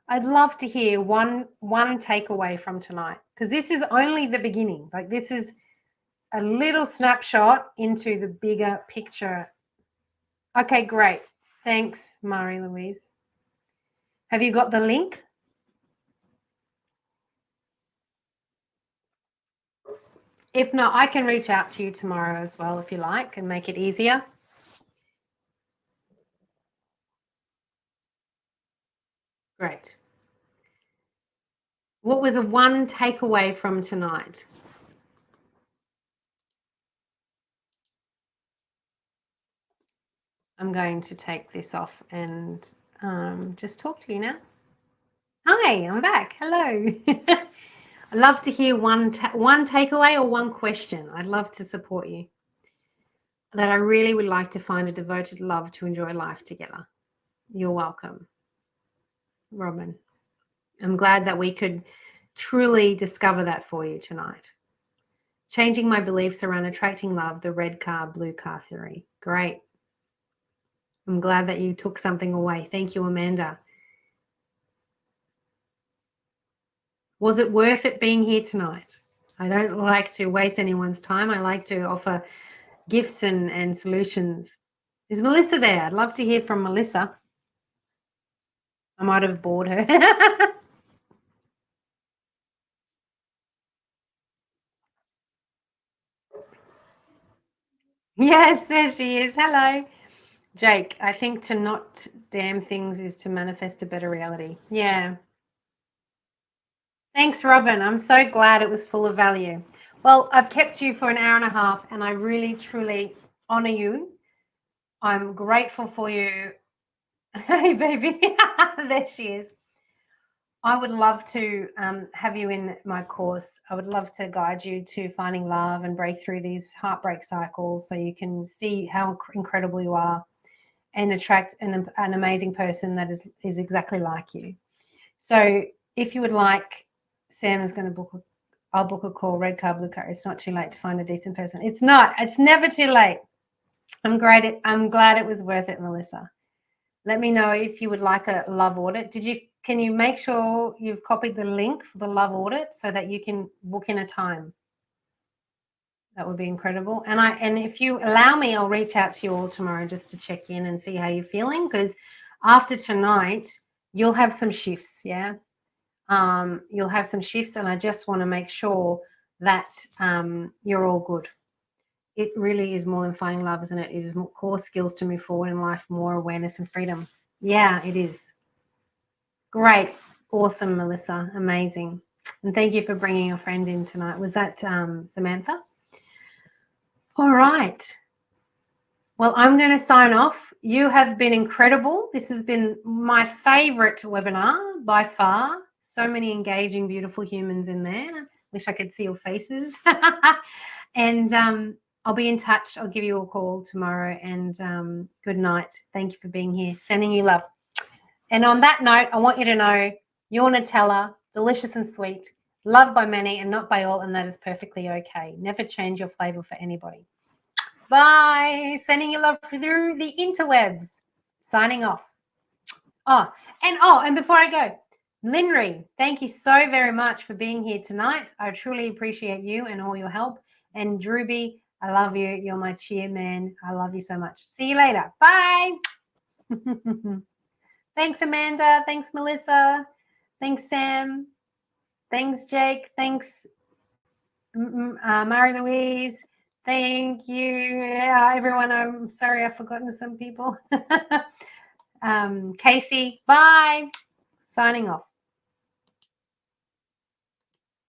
I'd love to hear one takeaway from tonight, because this is only the beginning. Like, this is a little snapshot into the bigger picture. Okay, great. Thanks, Marie-Louise. Have you got the link? If not, I can reach out to you tomorrow as well if you like and make it easier. Great. What was a one takeaway from tonight? I'm going to take this off and just talk to you now. Hi, I'm back. Hello. I'd love to hear one takeaway or one question. I'd love to support you. that I really would like to find a devoted love to enjoy life together. You're welcome, Robin. I'm glad that we could truly discover that for you tonight. Changing my beliefs around attracting love, the red car, blue car theory. Great. I'm glad that you took something away. Thank you, Amanda. Was it worth it being here tonight? I don't like to waste anyone's time. I like to offer gifts and solutions. Is Melissa there? I'd love to hear from Melissa. I might have bored her. Yes, there she is. Hello. Jake, I think to not damn things is to manifest a better reality. Yeah. Thanks, Robin. I'm so glad it was full of value. Well, I've kept you for an hour and a half, and I really, truly honor you. I'm grateful for you. Hey, baby. There she is. I would love to have you in my course. I would love to guide you to finding love and break through these heartbreak cycles so you can see how incredible you are and attract an amazing person that is exactly like you. So if you would like, Sam is going to I'll book a call, red car, blue car. It's not too late to find a decent person. It's not. It's never too late. I'm glad it was worth it, Melissa. Let me know if you would like a love audit. Can you make sure you've copied the link for the love audit so that you can book in a time? That would be incredible. And if you allow me, I'll reach out to you all tomorrow just to check in and see how you're feeling, because after tonight, you'll have some shifts, yeah? You'll have some shifts, and I just want to make sure that you're all good. It really is more than finding love, isn't it? It is more core skills to move forward in life, more awareness and freedom. Yeah, it is. Great. Awesome, Melissa. Amazing. And thank you for bringing your friend in tonight. Was that Samantha? All right. Well, I'm going to sign off. You have been incredible. This has been my favorite webinar by far. So many engaging, beautiful humans in there. Wish I could see your faces. And I'll be in touch. I'll give you a call tomorrow. And good night. Thank you for being here. Sending you love. And on that note, I want you to know you're Nutella, delicious and sweet, loved by many and not by all, and that is perfectly okay. Never change your flavor for anybody. Bye. Sending you love through the interwebs. Signing off. And before I go, Linry, thank you so very much for being here tonight. I truly appreciate you and all your help. And Drewby, I love you. You're my chairman. I love you so much. See you later. Bye. Thanks, Amanda. Thanks, Melissa. Thanks, Sam. Thanks, Jake. Thanks, Marie-Louise. Thank you, everyone. I'm sorry I've forgotten some people. Casey, bye. Signing off.